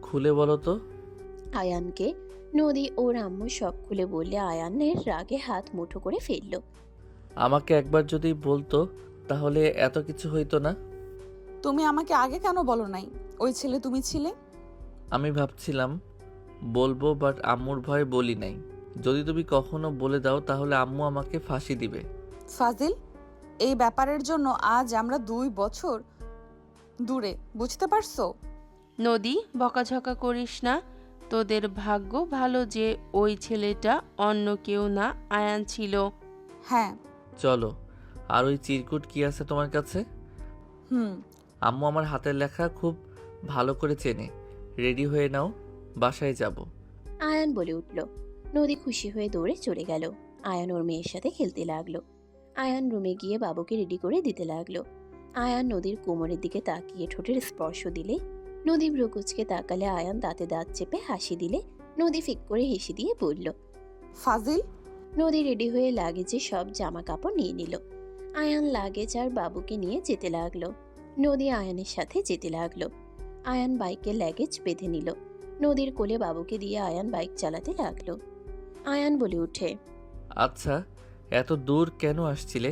খুলে বলো তো। আয়ানকে নদী ওর আম্মু সব খুলে বললে আয়ানের রাগে হাত মুঠো করে ফেলল। আমাকে একবার যদি বলতো তাহলে এত কিছু হইতো না। তুমি আমাকে আগে কেন বলো নাই ওই ছেলে তুমি ছিলে? আমি ভাবছিলাম বলবো, বাট আম্মুর ভয়ে বলি নাই। যদি তুমি কখনো বলে দাও তাহলে আম্মু আমাকে ফাঁসি দিবে। ফাজিল, এই ব্যাপারের জন্য আজ আমরা 2 বছর দূরে, বুঝতে পারছো? নদী, বকাঝকা করিস না। তোদের ভাগ্য ভালো যে ওই ছেলেটা অন্য কেউ না, আয়ান ছিল। হ্যাঁ, চলো আর ওই চিরকুট কি আছে তোমার কাছে? হুম। আম্মু আমার হাতের লেখা খুব ভালো করে চেনে। রেডি হয়ে নাও, বাসায় যাব। আয়ান বলে উঠল। নদী খুশি হয়ে দৌড়ে চলে গেল। আয়ান ওর মেয়ের সাথে খেলতে লাগলো। আয়ান রুমে গিয়ে বাবুকে রেডি করে দিতে লাগলো। আয়ান নদীর কোমরের দিকে তাকিয়ে ঠোঁটের স্পর্শ দিলে, নদী ভ্রুকুচকে তাকালে আয়ান দাঁতে দাঁত চেপে হাসি দিলে, নদী ফিক করে হেসে দিয়ে বলল। ফাজিল। নদী রেডি হয়ে লাগেজে সব জামা কাপড় নিয়ে নিল। আয়ান লাগেজ আর বাবুকে নিয়ে যেতে লাগলো। নদী আয়ানের সাথে যেতে লাগলো। আয়ান বাইকে লাগেজ বেঁধে নিল। নদীর কোলে বাবুকে দিয়ে আয়ান বাইক চালাতে লাগলো। আয়ান বলে উঠে, আচ্ছা, এত দূর কেন আসছিলে?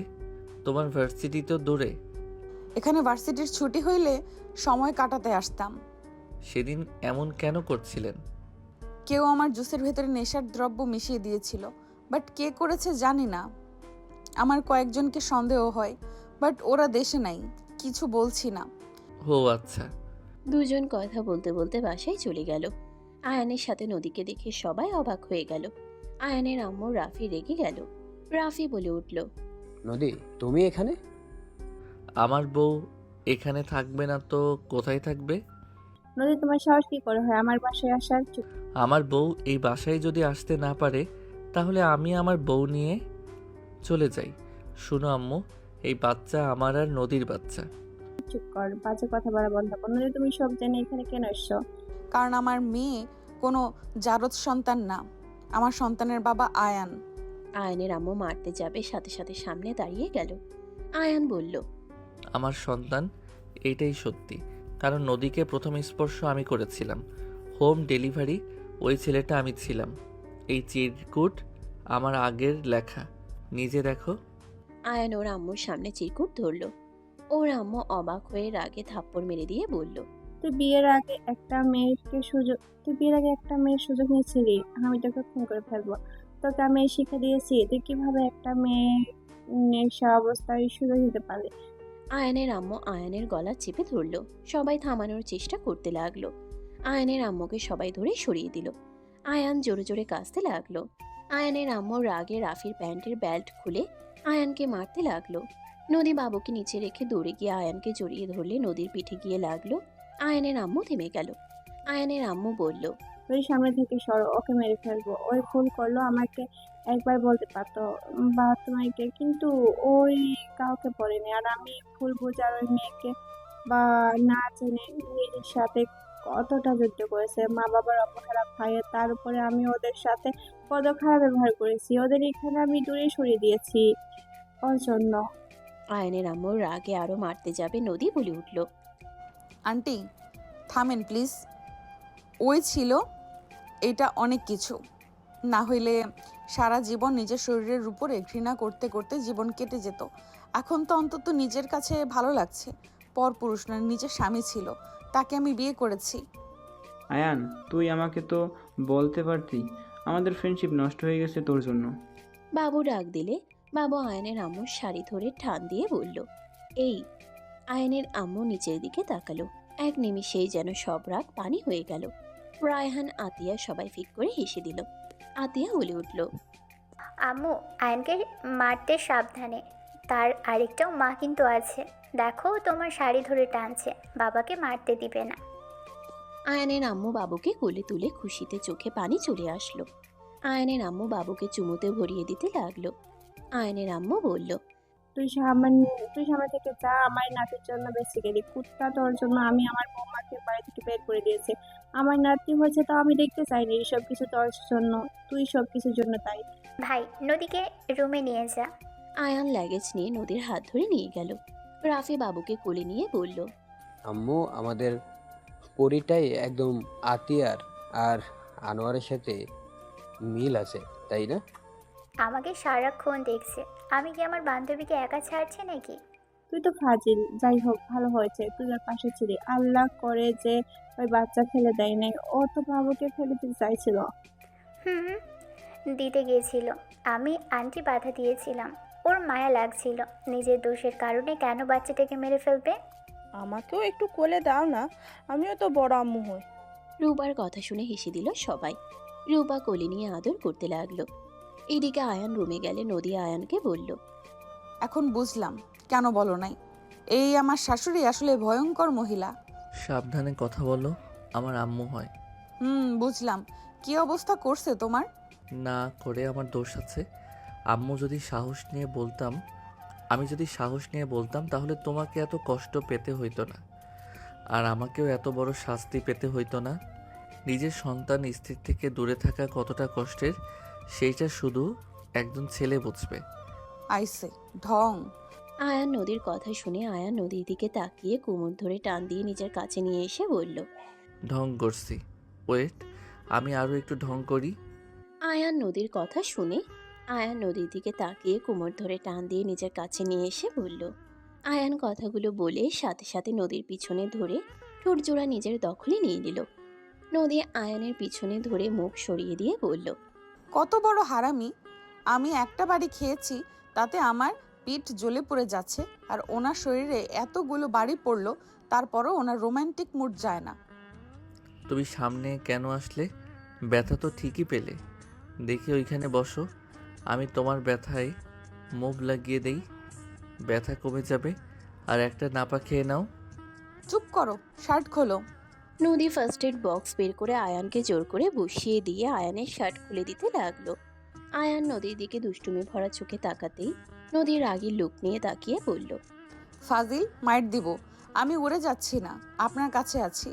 তোমার ভার্সিটি তো দূরে। এখানে ভার্সিটির ছুটি হইলে সময় কাটাতে আসতাম। সেদিন এমন কেন করছিলেন? কেউ আমার জুসের ভেতরে নেশার দ্রব্য মিশিয়ে দিয়েছিল, বাট কে করেছে জানি না। আমার কয়েকজনকে সন্দেহ হয়, বাট ওরা দেশে নাই, কিছু বলছি না। ও আচ্ছা। দুজন কথা বলতে বলতে বাসায় চলে গেল। আয়ানের সাথে নদীকে দেখে সবাই অবাক হয়ে গেল। আয়ানের আম্মু রাফি রেগে গেল। রাফি বলে উঠল, নদী, তুমি এখানে? আমার বউ এখানে থাকবে না তো কোথায় থাকবে? নদী, তোমার সাহস কি করে হয় আমার বাসায় আসার? আমার বউ এই বাসায় যদি আসতে না পারে, তাহলে আমি আমার বউ নিয়ে চলে যাই। শুনো আম্মু, এই বাচ্চা আমার আর নদীর বাচ্চা। চুপ কর, বাজে কথা বলা বন্ধ কর। নদী, তুমি সব জেনে এখানে কেন এসছো? কারণ আমার মেয়ে কোনো জারদ সন্তান না, আমার সন্তানের বাবা আয়ান। আয়ানের আম্মু মারতে যাবে, সাথে সাথে সামনে দাঁড়িয়ে গেল। আয়ান বলল, আমার সন্তান, এইটাই সত্যি। কারণ নদীকে প্রথম স্পর্শ আমি করেছিলাম। হোম ডেলিভারি ওই ছেলেটা আমি ছিলাম। এই চিরকুট আমার আগের লেখা, নিজে দেখো। আয়ান ওর আম্মুর সামনে চিরকুট ধরল। ওর আম্মু অবাক হয়ে রাগে থাপ্পড় মেরে দিয়ে বলল, তুই বিয়ের আগে একটা মেয়ের সুযোগ নিয়েছিলি। আমি তোকে খুন করে ফেলবো। তোকে আমি এই শিক্ষা দিয়েছি, তুই কিভাবে একটা মেয়ে নেশা অবস্থায় সুযোগ দিতে পারলি। আয়ানের আম্মু আয়ানের গলা চেপে ধরল। সবাই থামানোর চেষ্টা করতে লাগলো। আয়ানের আম্মুকে সবাই ধরে সরিয়ে দিল। আয়ান জোরে জোরে কাঁদতে লাগলো। আয়ানের আম্মু রাগে রাফির প্যান্টের বেল্ট খুলে আয়ানকে মারতে লাগলো। নদী বাবুকে নিচে রেখে দৌড়ে গিয়ে আয়ানকে জড়িয়ে ধরলে নদীর পিঠে গিয়ে লাগলো। আয়ানের আম্মু থেমে গেল। আয়ানের আম্মু বলল, তুই সামনে থেকে সরো, ওকে মেরে ফেলবো। ওই ভুল করলো, আমাকে একবার বলতে পারতো বা তোমাকে, কিন্তু ওই কাউকে বলেনি। আর আমি ভুল বোঝার ওই মেয়েকে বা না জেনে নিজের সাথে কতটা যুদ্ধ করেছে। মা বাবার অবহেলা, ভাইয়ের, তার উপরে আমি ওদের সাথে কত খারাপ ব্যবহার করেছি। ওদের এখানে আমি দূরে সরিয়ে দিয়েছি ওর জন্য। আয়ানের আম্মু রাগে আরো মারতে যাবে, নদী বলে উঠল, আন্টি থামেন প্লিজ। ওই ছিল এটা অনেক কিছু না হইলে সারা জীবন নিজের শরীরের উপরে ঘৃণা করতে করতে জীবন কেটে যেত। এখন তো অন্তত নিজের কাছে ভালো লাগছে। পরপুরুষ না, নিজের স্বামী ছিল, তাকে আমি বিয়ে করেছি। আয়ান, তুই আমাকে তো বলতে পারতি। আমাদের ফ্রেন্ডশিপ নষ্ট হয়ে গেছে তোর জন্য। বাবু ডাক দিলে বাবু আয়নের আম্মুর শাড়ি ধরে টান দিয়ে বলল, এই। আয়নের আম্মু নিচের দিকে তাকালো। এক নিমিষেই যেন সব রাগ পানি হয়ে গেল। রায়হান, আতিয়া সবাই ফিক করে হেসে দিল। আতিয়া বলে উঠল, আম্মু, আয়নকে মারতে সাবধানে, তার আরেকটাও মা কিন্তু আছে। দেখো, তোমার শাড়ি ধরে টানছে, বাবাকে মারতে দিবে না। আয়নের আম্মু বাবুকে কোলে তুলে খুশিতে চোখে পানি চলে আসলো। আয়নের আম্মু বাবুকে চুমুতে ভরিয়ে দিতে লাগলো। আয়নের আম্মু বলল, তুই সামনে থেকে যা, আমার নাতির জন্য বেসিক্যালি কুত্তা তোর জন্য আমি আমার বৌমাকে বাড়ি থেকে বের করে দিয়েছি। আমার নাতি হয়েছে তো আমি দেখতে চাইনি সব কিছু তোর জন্য, তুই সব কিছুর জন্য তাই। ভাই, নদীকে রুমে নিয়ে যা। আয়ান লাগেজ নিয়ে নদীর হাত ধরে নিয়ে গেল। রাফি বাবুকে কোলে নিয়ে বলল, আম্মু, আমাদের পরিটাই একদম আতিয়ার আর আনোয়ারের সাথে মিল আছে, তাই না? আমাকে সারাক্ষণ দেখছে, আমি কি আমার বান্ধবীকে একা ছাড়ছে নাকি? তুই তো ফাজিল। যাই হোক, ভালো হয়েছে তুই ওর পাশে ছিলি। আল্লাহ করে যে ওই বাচ্চা ফেলে দেয় নাই, ও তো বাবুকে ফেলে দিতে চাইছিল। হুম, দিতে গিয়েছিল। আমি আন্টি বাধা দিয়েছিলাম। ওর মায়া লাগছিল, নিজের দোষের কারণে কেন বাচ্চাটাকে মেরে ফেলবে। আমাকেও একটু কোলে দাও না, আমিও তো বড় আম্মু হই। রূপার কথা শুনে হেসে দিল সবাই। রূপা কোলে নিয়ে আদর করতে লাগলো। এদিকে আয়ান রুমে গেলে নদী আয়ানকে বলল, এখন বুঝলাম কেন বলো নাই। এই আমার শাশুড়ি আসলে ভয়ঙ্কর মহিলা। সাবধানে কথা বলো, আমার আম্মু হয়। বুঝলাম। কি অবস্থা করছে তোমার? না করে আমার দোষ আছে। আম্মু যদি সাহস নিয়ে বলতাম আমি যদি সাহস নিয়ে বলতাম তাহলে তোমাকে এত কষ্ট পেতে হইতো না, আর আমাকেও এত বড় শাস্তি পেতে হইতো না। নিজের সন্তান স্ত্রীর থেকে দূরে থাকা কতটা কষ্টের সেইটা শুধু একজন ছেলে বুঝবে। আইসে ঢং। আয়ান নদীর কথা শুনে আয়ান নদীর দিকে তাকিয়ে কোমর ধরে টান দিয়ে নিজের কাছে নিয়ে এসে বলল, ঢং করছি, ওয়েট, আমি আরও একটু ঢং করি। আয়ান নদীর কথা শুনে আয়ান নদীর দিকে তাকিয়ে কোমর ধরে টান দিয়ে নিজের কাছে নিয়ে এসে বলল। আয়ান কথাগুলো বলে সাথে সাথে নদীর পিছনে ধরে ঠোঁটজোড়া নিজের দখলে নিয়ে নিল। নদী আয়ানের পিছনে ধরে মুখ সরিয়ে দিয়ে বলল, কত বড় হারামি! আমি একটা বাড়ি খেয়েছি, তাতে আমার পিঠ জ্বলে পড়ে যাচ্ছে, আর ওনার শরীরে এতগুলো বাড়ি পড়লো, তারপরও ওনার রোমান্টিক মুড যায় না। তুমি সামনে কেন আসলে? ব্যথা তো ঠিকই পেলে। দেখি ওইখানে বসো, আমি তোমার ব্যথায় মুভ লাগিয়ে দেই, ব্যথা কমে যাবে। আর একটা নাপা খেয়ে নাও। চুপ করো, শার্ট খোলো। নদী ফার্স্ট এড বক্স বের করে আয়ানকে জোর করে বসিয়ে দিয়ে আয়ানের শার্ট খুলে দিতে লাগলো। আয়ান নদীর দিকে দুষ্টুমি ভরা চোখে তাকাতেই নদীর রাগী লুক নিয়ে তাকিয়ে বলল, ফাজিল, মাইর দিব। আমি উড়ে যাচ্ছি না, আপনার কাছে আছি।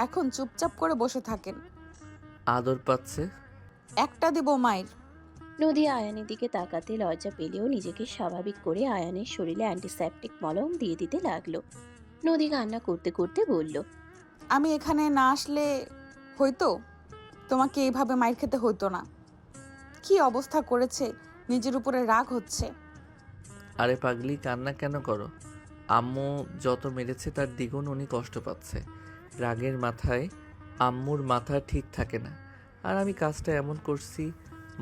এখন চুপচাপ করে বসে থাকেন। আদর পাচ্ছে। একটা দিব মাইর। নদী আয়ানের দিকে তাকাতে লজ্জা পেলেও নিজেকে স্বাভাবিক করে আয়ানের শরীরে অ্যান্টিসেপটিক মলম দিয়ে দিতে লাগলো। নদী কান্না করতে করতে বলল, আমি এখানে না আসলে হয়তো তোমাকে এইভাবে মাইর খেতে হতো না। কি অবস্থা করেছে, নিজের উপরে রাগ হচ্ছে। আরে পাগলি, কান্না কেন করো? আম্মু যত মেরেছে তার দ্বিগুণ উনি কষ্ট পাচ্ছে। রাগের মাথায় আম্মুর মাথা ঠিক থাকে না। আর আমি কাজটা এমন করছি,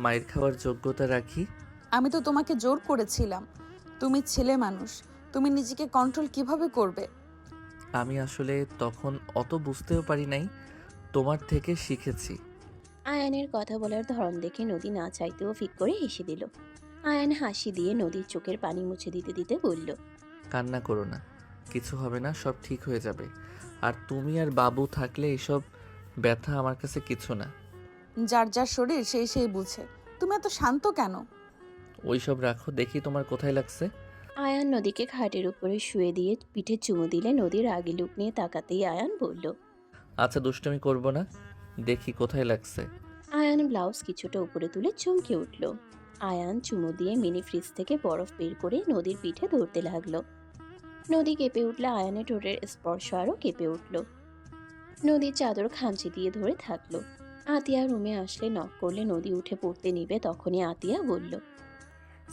মায়ের খাওয়ার যোগ্যতা রাখি। আমি তো তোমাকে জোর করেছিলাম। তুমি ছেলে মানুষ, তুমি নিজেকে কন্ট্রোল কিভাবে করবে? আমি আসলে তখন অত বুঝতেও পারি নাই, তোমার থেকে শিখেছি। আয়ানের কথা বলার ধরন দেখে নদী না চাইতেও ফিক করে হেসে দিল। আয়ান হাসি দিয়ে নদীর চোখের পানি মুছে দিতে দিতে বলল, কান্না করো না, কিছু হবে না, সব ঠিক হয়ে যাবে। আর তুমি আর বাবু থাকলে এসব ব্যথা আমার কাছে কিছু না। যার যার শরীর সেই সেই বুঝে। তুমি এত শান্ত কেন? ওইসব রাখো, দেখি তোমার কোথায় লাগছে। আয়ান নদীকে খাটের উপরে শুয়ে দিয়ে পিঠে চুমু দিলে নদীর আগে লুক নিয়ে তাকাতেই আয়ান বলল, আচ্ছা দুষ্টুমি করবো না, দেখি কোথায় লাগছে। আয়ান ব্লাউজ কিছুটা উপরে তুলে চমকে উঠল। আয়ান চুমু দিয়ে মিনি ফ্রিজ থেকে বরফ বের করে নদীর পিঠে ধরতে লাগলো। নদী কেঁপে উঠলে আয়ানের ঠোঁটের স্পর্শ আরও কেঁপে উঠল। নদীর চাদর খামচি দিয়ে ধরে থাকলো। আতিয়া রুমে আসলে নক করলে নদী উঠে পড়তে নিবে, তখনই আতিয়া বলল,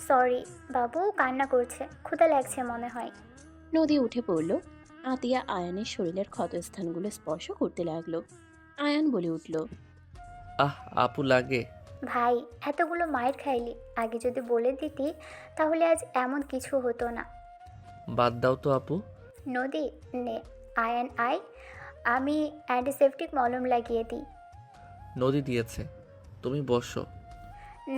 সরি বাবু, কান্না করছে, ক্ষুধা লাগছে মনে হয়। নদী উঠে পড়ল। আতিয়া আয়ানের শরীরের ক্ষতস্থানগুলো স্পর্শ করতে লাগলো। আয়ান বলে উঠল, আহ আপু লাগে। ভাই, এতগুলো মায়ের খাইলি, আগে যদি বলে দিতি তাহলে আজ এমন কিছু হতো না। বাদ দাও তো আপু। নদী নে, আয়ান আয়, আমি অ্যান্টিসেপটিক মলম লাগিয়ে দিই। নদী দিয়েছে, তুমি বসো।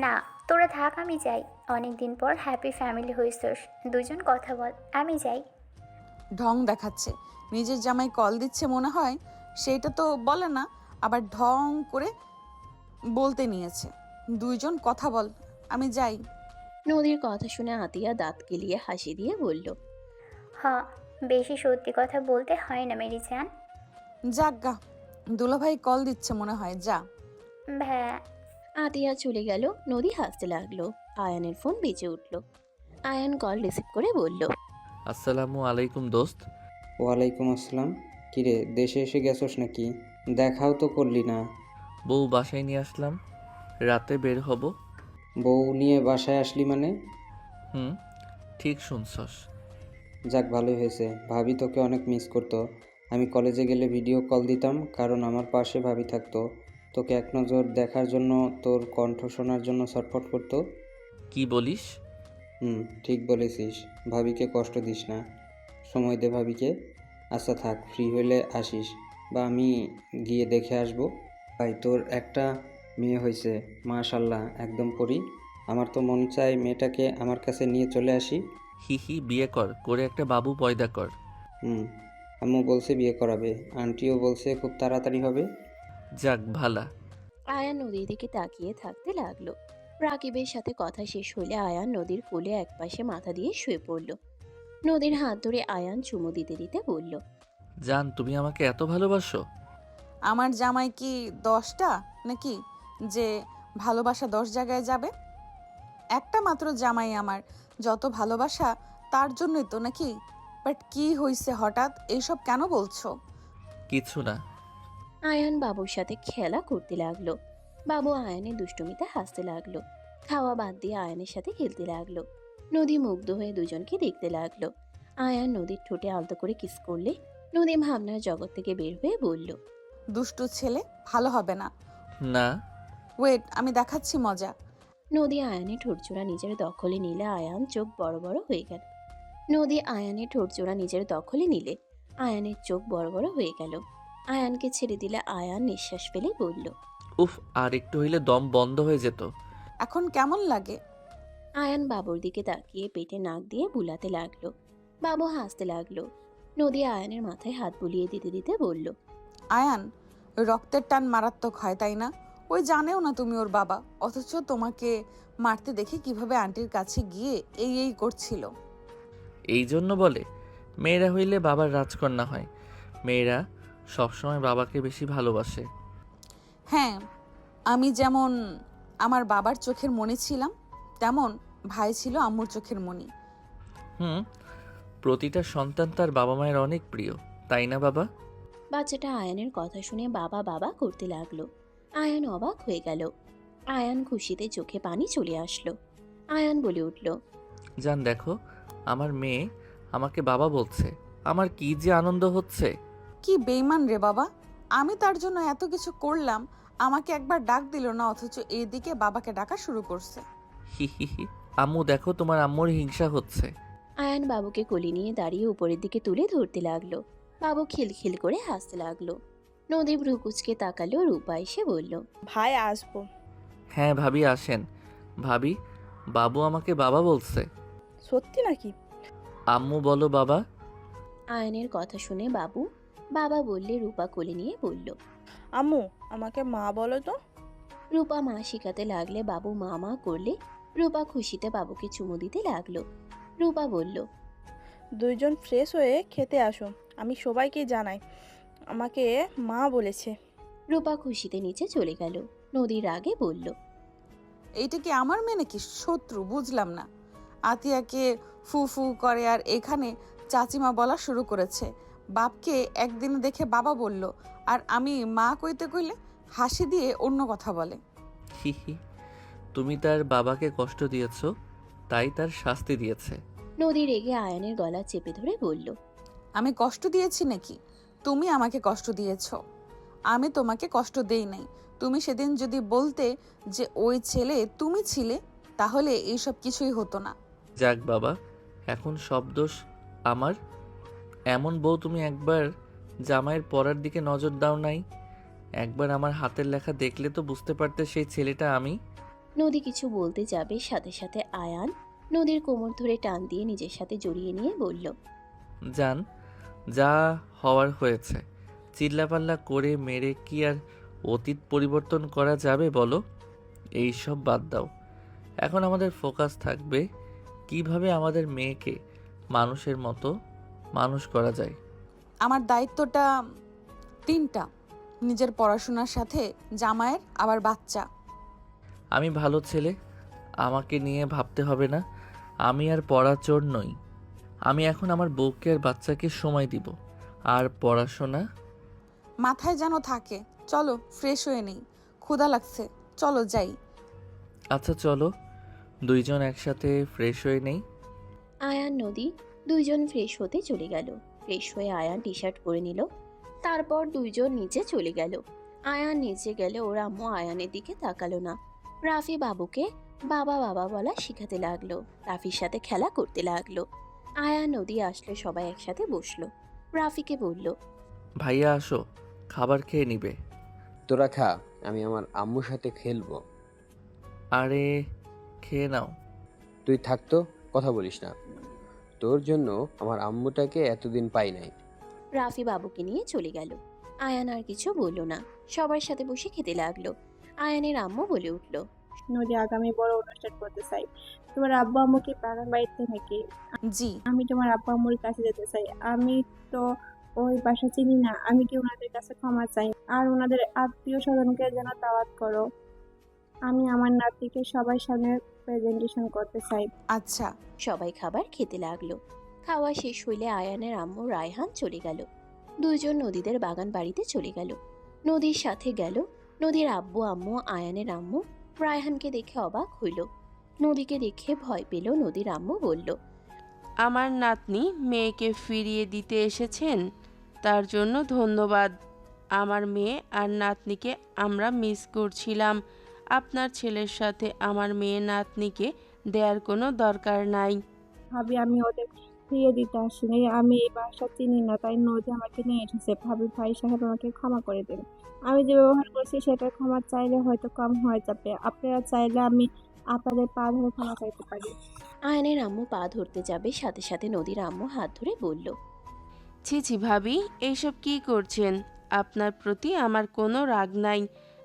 না, তোরা থাক, আমি যাই। অনেক দিন পর হ্যাপি ফ্যামিলি হইছস, দুজন কথা বল, আমি যাই। ঢং দেখাচ্ছে, নিজের জামাই কল দিচ্ছে মনে হয়, সেইটা তো বলে না, আবার ঢং করে বলতে নিয়েছে। দুইজন কথা বল, আমি যাই। নদীর কথা শুনে আতিয়া দাঁত কেলিয়ে হাসি দিয়ে বলল, হ্যাঁ, বেশি সত্যি কথা বলতে হয় না মেরি জান। যাজ্ঞা, দুলাভাই কল দিচ্ছে মনে হয়, যা। ভ্যা। আতিয়া চলে গেল। নদী হাসতে লাগলো। আয়ানের ফোন বেজে উঠল। আয়ান কল রিসিভ করে বলল, আসসালামু আলাইকুম দোস্ত। ওয়ালাইকুম আসসালাম। কিরে, দেশে এসে গেছোস নাকি? দেখাও তো করলি না। বউ বাসায় নিয়ে আসলাম, রাতে বের হব। বউ নিয়ে বাসায় আসলি মানে? হুম, ঠিক শুনছস। যাক, ভালোই হয়েছে। ভাবি তোকে অনেক মিস করতো। আমি কলেজে গেলে ভিডিও কল দিতাম, কারণ আমার পাশে ভাবি থাকতো। তোকে এক নজর দেখার জন্য, তোর কণ্ঠ শোনার জন্য ছটফট করতো। কি বলিস? ঠিক বলেছিস। ভাবিকে কষ্ট দিস না, সময় দে ভাবিকে। আচ্ছা থাক, ফ্রি হইলে আসিস, বা আমি গিয়ে দেখে আসবো। ভাই, তোর একটা মেয়ে হয়েছে, মাশাল্লাহ, একদম পরি। আমার তো মন চায় মেয়েটাকে আমার কাছে নিয়ে চলে আসি। হি হি, বিয়ে কর, করে একটা বাবু পয়দা কর। হুম, আম্মু বলছে বিয়ে করাবে, আন্টিও বলছে খুব তাড়াতাড়ি হবে। যাক ভালা। আয়ান নদীর দিকে তাকিয়ে থাকতে লাগলো। রাকিবের সাথে কথা শেষ হলে আয়ান নদীর কোলে একপাশে মাথা দিয়ে শুয়ে পড়ল। নদীর হাত ধরে আয়ান চুমু দিতে দিতে বলল, জান, তুমি আমাকে এত ভালোবাসো? আমার জামাই কি 10টা নাকি যে ভালোবাসা 10 জায়গায় যাবে? একটা মাত্র জামাই আমার, যত ভালোবাসা তার জন্যই তো নাকি? বাট কি হয়েছে হঠাৎ এইসব কেন বলছো? কিছু না। আয়ান বাবুর সাথে খেলা করতে লাগলো। বাবু আয়ানের দুষ্টুমিতে হাসতে লাগলো। খাওয়া বাদ দিয়ে আয়ানের সাথে খেলতে লাগলো। নদী মুগ্ধ হয়ে দুজনকে দেখতে লাগলো। আয়ান নদীর ঠোঁটে আলতো করে কিস করলে নদী ভাবনার জগৎ থেকে বের হয়ে বলল, দুষ্টু ছেলে, ভালো হবে না। না। ওয়েট, আমি দেখাচ্ছি মজা। নদী আয়ানের ঠোঁটজোড়া নিজের দখলে নিলে আয়ান চোখ বড় বড় হয়ে গেল। নদী আয়ানের ঠোঁটজোড়া নিজের দখলে নিলে আয়ানের চোখ বড় বড় হয়ে গেল। আয়ানকে ছেড়ে দিলে আয়ান নিঃশ্বাস ফেলে বলল, উফ, আর একটু হইলে দম বন্ধ হয়ে যেত। এখন কেমন লাগে? আয়ান বাবুর দিকে তাকিয়ে পেটে নাক দিয়ে বুলাতে লাগলো। বাবু হাসতে লাগলো। নদী আয়ানের মাথায় হাত বুলিয়ে দিতে দিতে বলল, আয়ান, রক্তের টান মারাত্মক হয় তাই না? ওই জানেও না তুমি ওর বাবা, অথচ তোমাকে মারতে দেখে কিভাবে আন্টির কাছে গিয়ে এই করছিল। এই জন্য বলে মেয়েরা হইলে বাবার রাজকন্যা হয়। মেয়েরা সবসময় বাবাকে বেশি ভালোবাসে। হ্যাঁ, আমি যেমন আমার বাবার চোখের মণি ছিলাম, তেমন ভাই ছিল আম্মুর চোখের মণি। হুম, প্রতিটা সন্তান তার বাবা মায়ের অনেক প্রিয়, তাই না বাবা? বাচ্চাটা আয়ানের কথা শুনে বাবা বাবা করতে লাগলো। আয়ান অবাক হয়ে গেল। আয়ান খুশিতে চোখে পানি চলে আসলো। আয়ান বলে উঠল, জান দেখো, আমার মেয়ে আমাকে বাবা বলছে। আমার কি যে আনন্দ হচ্ছে। কি বেইমান রে বাবা, আমি তার জন্য এত কিছু করলাম, আমাকে একবার ডাক দিল না, অথচ এইদিকে বাবাকে ডাকা শুরু করছে। হি হি হি। আম্মু দেখো, তোমার আম্মুর হিংসা হচ্ছে। আয়ান বাবুকে কোলে নিয়ে দাঁড়িয়ে উপরের দিকে তুলে ধরতে লাগলো। বাবু খিলখিল করে হাসতে লাগলো। নদী ভ্রু কুচকে তাকালো। রূপা এসে বলল, ভাই আসবো। হ্যাঁ ভাবি, আসেন। ভাবি, বাবু আমাকে বাবা বলছে। সত্যি নাকি? আম্মু বলো বাবা। আয়ানের কথা শুনে বাবু বাবা বললে রূপা কোলে নিয়ে বলল, আম্মু, আমাকে মা বলো তো। রূপা মা শিখাতে লাগলে বাবু মা মা করলে রূপা খুশিতে বাবুকে চুমু দিতে লাগলো। রূপা বলল, দুইজন ফ্রেশ হয়ে খেতে আসো, আমি সবাইকে জানাই আমাকে মা বলেছে। রূপা খুশিতে নিচে চলে গেল। নদীর রাগে বলল, এইটা কি আমার মেয়ে নাকি শত্রু? বুঝলাম না। আতিয়াকে ফু ফু করে আর এখানে চাচিমা বলা শুরু করেছে। বাপকে একদিন দেখে বাবা বলল, আর আমি মা কইতে কইলে হাসি দিয়ে অন্য কথা বলে। হি হি। তুমি তার বাবাকে কষ্ট দিয়েছ, তাই তার শাস্তি দিয়েছে। নদী রেগে আয়ানের গলা চেপে ধরে বলল, আমি কষ্ট দিয়েছি নাকি? তুমি আমাকে কষ্ট দিয়েছ। আমি তোমাকে কষ্ট দেই নাই। তুমি সেদিন যদি বলতে যে ওই ছেলে তুমি ছিলে, তাহলে এইসব কিছুই হতো না। যাক বাবা, এখন সব দোষ আমার। এমন বউ তুমি একবার জামাইয়ের পরার দিকে নজর দাও নাই? একবার আমার হাতের লেখা দেখলে তো বুঝতে পারতে সেই ছেলেটা আমি। নদী কিছু বলতে যাবে, সাথে সাথে আয়ান নদীর কোমর ধরে টান দিয়ে নিজের সাথে জড়িয়ে নিয়ে বলল, জান, যা হওয়ার হয়েছে। চিল্লাপাল্লা করে মেরে কি আর অতীত পরিবর্তন করা যাবে বলো? এই সব বাদ দাও। এখন আমাদের ফোকাস থাকবে কিভাবে আমাদের মেয়েকে মানুষের মতো মানুষ করা যায়। আমার দায়িত্বটা 3টা, নিজের পড়াশোনার সাথে জামাইয়ের আবার বাচ্চা। আমি ভালো ছেলে, আমাকে নিয়ে ভাবতে হবে না। আমি আর পড়ার চোর নই। আমি এখন আমার বউকে আর বাচ্চাকে সময় দিব। আর পড়াশোনা মাথায় যেন থাকে। চলো ফ্রেশ হয়ে নেই, ক্ষুধা লাগছে, চলো যাই। আচ্ছা চলো, দুইজন একসাথে ফ্রেশ হয়ে নেই। আয়ান নদী দুইজন ফ্রেশ হতে চলে গেল। ফ্রেশ হয়ে আয়ান টি শার্ট পরে নিল। তারপর দুইজন নিচে চলে গেল। আয়ান নিচে গেলে ওর আম্মু আয়ানের দিকে তাকালো না। রাফি বাবুকে বাবা বাবা বলা শিখাতে লাগলো। রাফির সাথে খেলা করতে লাগলো। আয়ান নদী আসলে সবাই একসাথে বসলো। রাফিকে বলল, ভাইয়া আসো, খাবার খেয়ে নিবে। তোরা খা, আমি আমার আম্মুর সাথে খেলবো। আরে খেয়ে নাও। তুই থাকতো কথা বলিস না। তোর জন্য আমার আম্মুটাকে এতদিন পাই নাই। রাফি বাবুকে নিয়ে চলে গেল। আয়ান আর কিছু বলল না, সবার সাথে বসে খেতে লাগলো। আয়ানের আম্মু বলে উঠল, নদী আগামী বড় অনুষ্ঠান করতে চাই। তোমার আব্বু আম্মু কি বাগান বাড়িতে নাকি? জি। আমি তোমার আব্বু আম্মুর কাছে যেতে চাই। আমি তো ওই বাসা চিনি না। আমি কি ওনাদের কাছে ক্ষমা চাই, আর ওনাদের আত্মীয় স্বজনকে যেন দাওয়াত করো। আমি আমার নাতিকে সবার সামনে প্রেজেন্টেশন করতে চাই। আচ্ছা। সবাই খাবার খেতে লাগলো। খাওয়া শেষ হইলে আয়ানের আম্মু রায়হান চলে গেল। দুইজন নদীদের বাগান বাড়িতে চলে গেল। নদীর সাথে গেল নদীর আব্বু আম্মু। আয়ানের আম্মু রায়হানকে দেখে অবাক হইল। নদীকে দেখে ভয় পেল। নদীর আম্মু বলল, আমার নাতনি মেয়েকে ফিরিয়ে দিতে এসেছেন, তার জন্য ধন্যবাদ। আমার মেয়ে আর নাতনিকে আমরা মিস করছিলাম। আপনার ছেলের সাথে আমার মেয়ে নাতনিকে দেওয়ার কোনো দরকার নাই। ভাবি, আমি ওদের ফিরিয়ে দিতে আসিনি। আমি এই বাসা চিনি না, তাই নদী আমাকে নিয়ে এসেছে। ভাবি, ভাই সাহেব আমাকে ক্ষমা করে দিন। আমি যে ব্যবহার করছি সেটা ক্ষমা চাইলে হয়তো কম হয়ে যাবে। আপনারা চাইলে আমি আপনাদের পা ধরে ক্ষমা চাইতে পারি। আয়ানের আম্মু পা ধরতে যাবে, সাথে সাথে নদীর আম্মু হাত ধরে বলল, ছি ছি ভাবি, এইসব কি করছেন? আপনার প্রতি আমার কোনো রাগ নাই,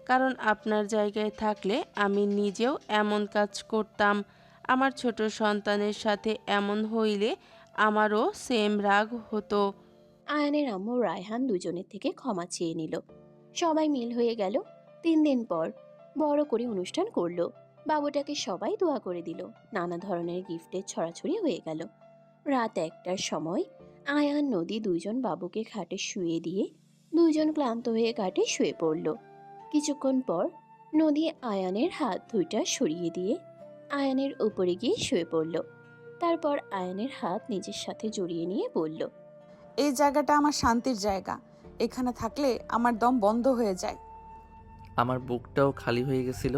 কারণ আপনার জায়গায় থাকলে আমি নিজেও এমন কাজ করতাম। আমার ছোট সন্তানের সাথে এমন হইলে আমারও সেম রাগ হতো। আয়ানের আম্মু রায়হান দুজনের থেকে ক্ষমা চেয়ে নিল। সবাই মিল হয়ে গেল। 3 দিন পর বড় করে অনুষ্ঠান করলো। বাবুটাকে সবাই দোয়া করে দিল। নানা ধরনের গিফটের ছড়াছড়ি হয়ে গেল। রাত 1টার সময় আয়ান নদী দুইজন বাবুকে খাটে শুয়ে দিয়ে দুইজন ক্লান্ত হয়ে খাটে শুয়ে পড়ল। কিছুক্ষণ পর নদী আয়ানের হাত দুইটা সরিয়ে দিয়ে আয়ানের উপরে গিয়ে শুয়ে পড়ল। তারপর আয়ানের হাত নিজের সাথে জড়িয়ে নিয়ে বলল, এই জায়গাটা আমার শান্তির জায়গা। এখানে থাকলে আমার দম বন্ধ হয়ে যায়। আমার বুকটাও খালি হয়ে গেছিল।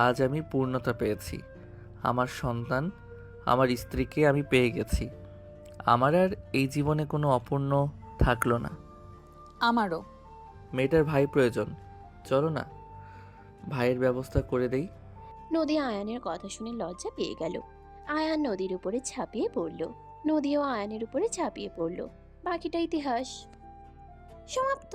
আজ আমি পূর্ণতা পেয়েছি। আমার সন্তান, আমার স্ত্রীকে আমি পেয়ে গেছি। আমার আর এই জীবনে কোনো অপূর্ণ থাকলো না। আমারও। মেয়েটার ভাই প্রয়োজন, চলো না ভাইয়ের ব্যবস্থা করে দেই। নদী আয়ানের কথা শুনে লজ্জা পেয়ে গেল। আয়ান নদীর উপরে ঝাঁপিয়ে পড়ল। নদীও আয়ানের উপরে ঝাঁপিয়ে পড়ল। বাকিটা ইতিহাস। সমাপ্ত।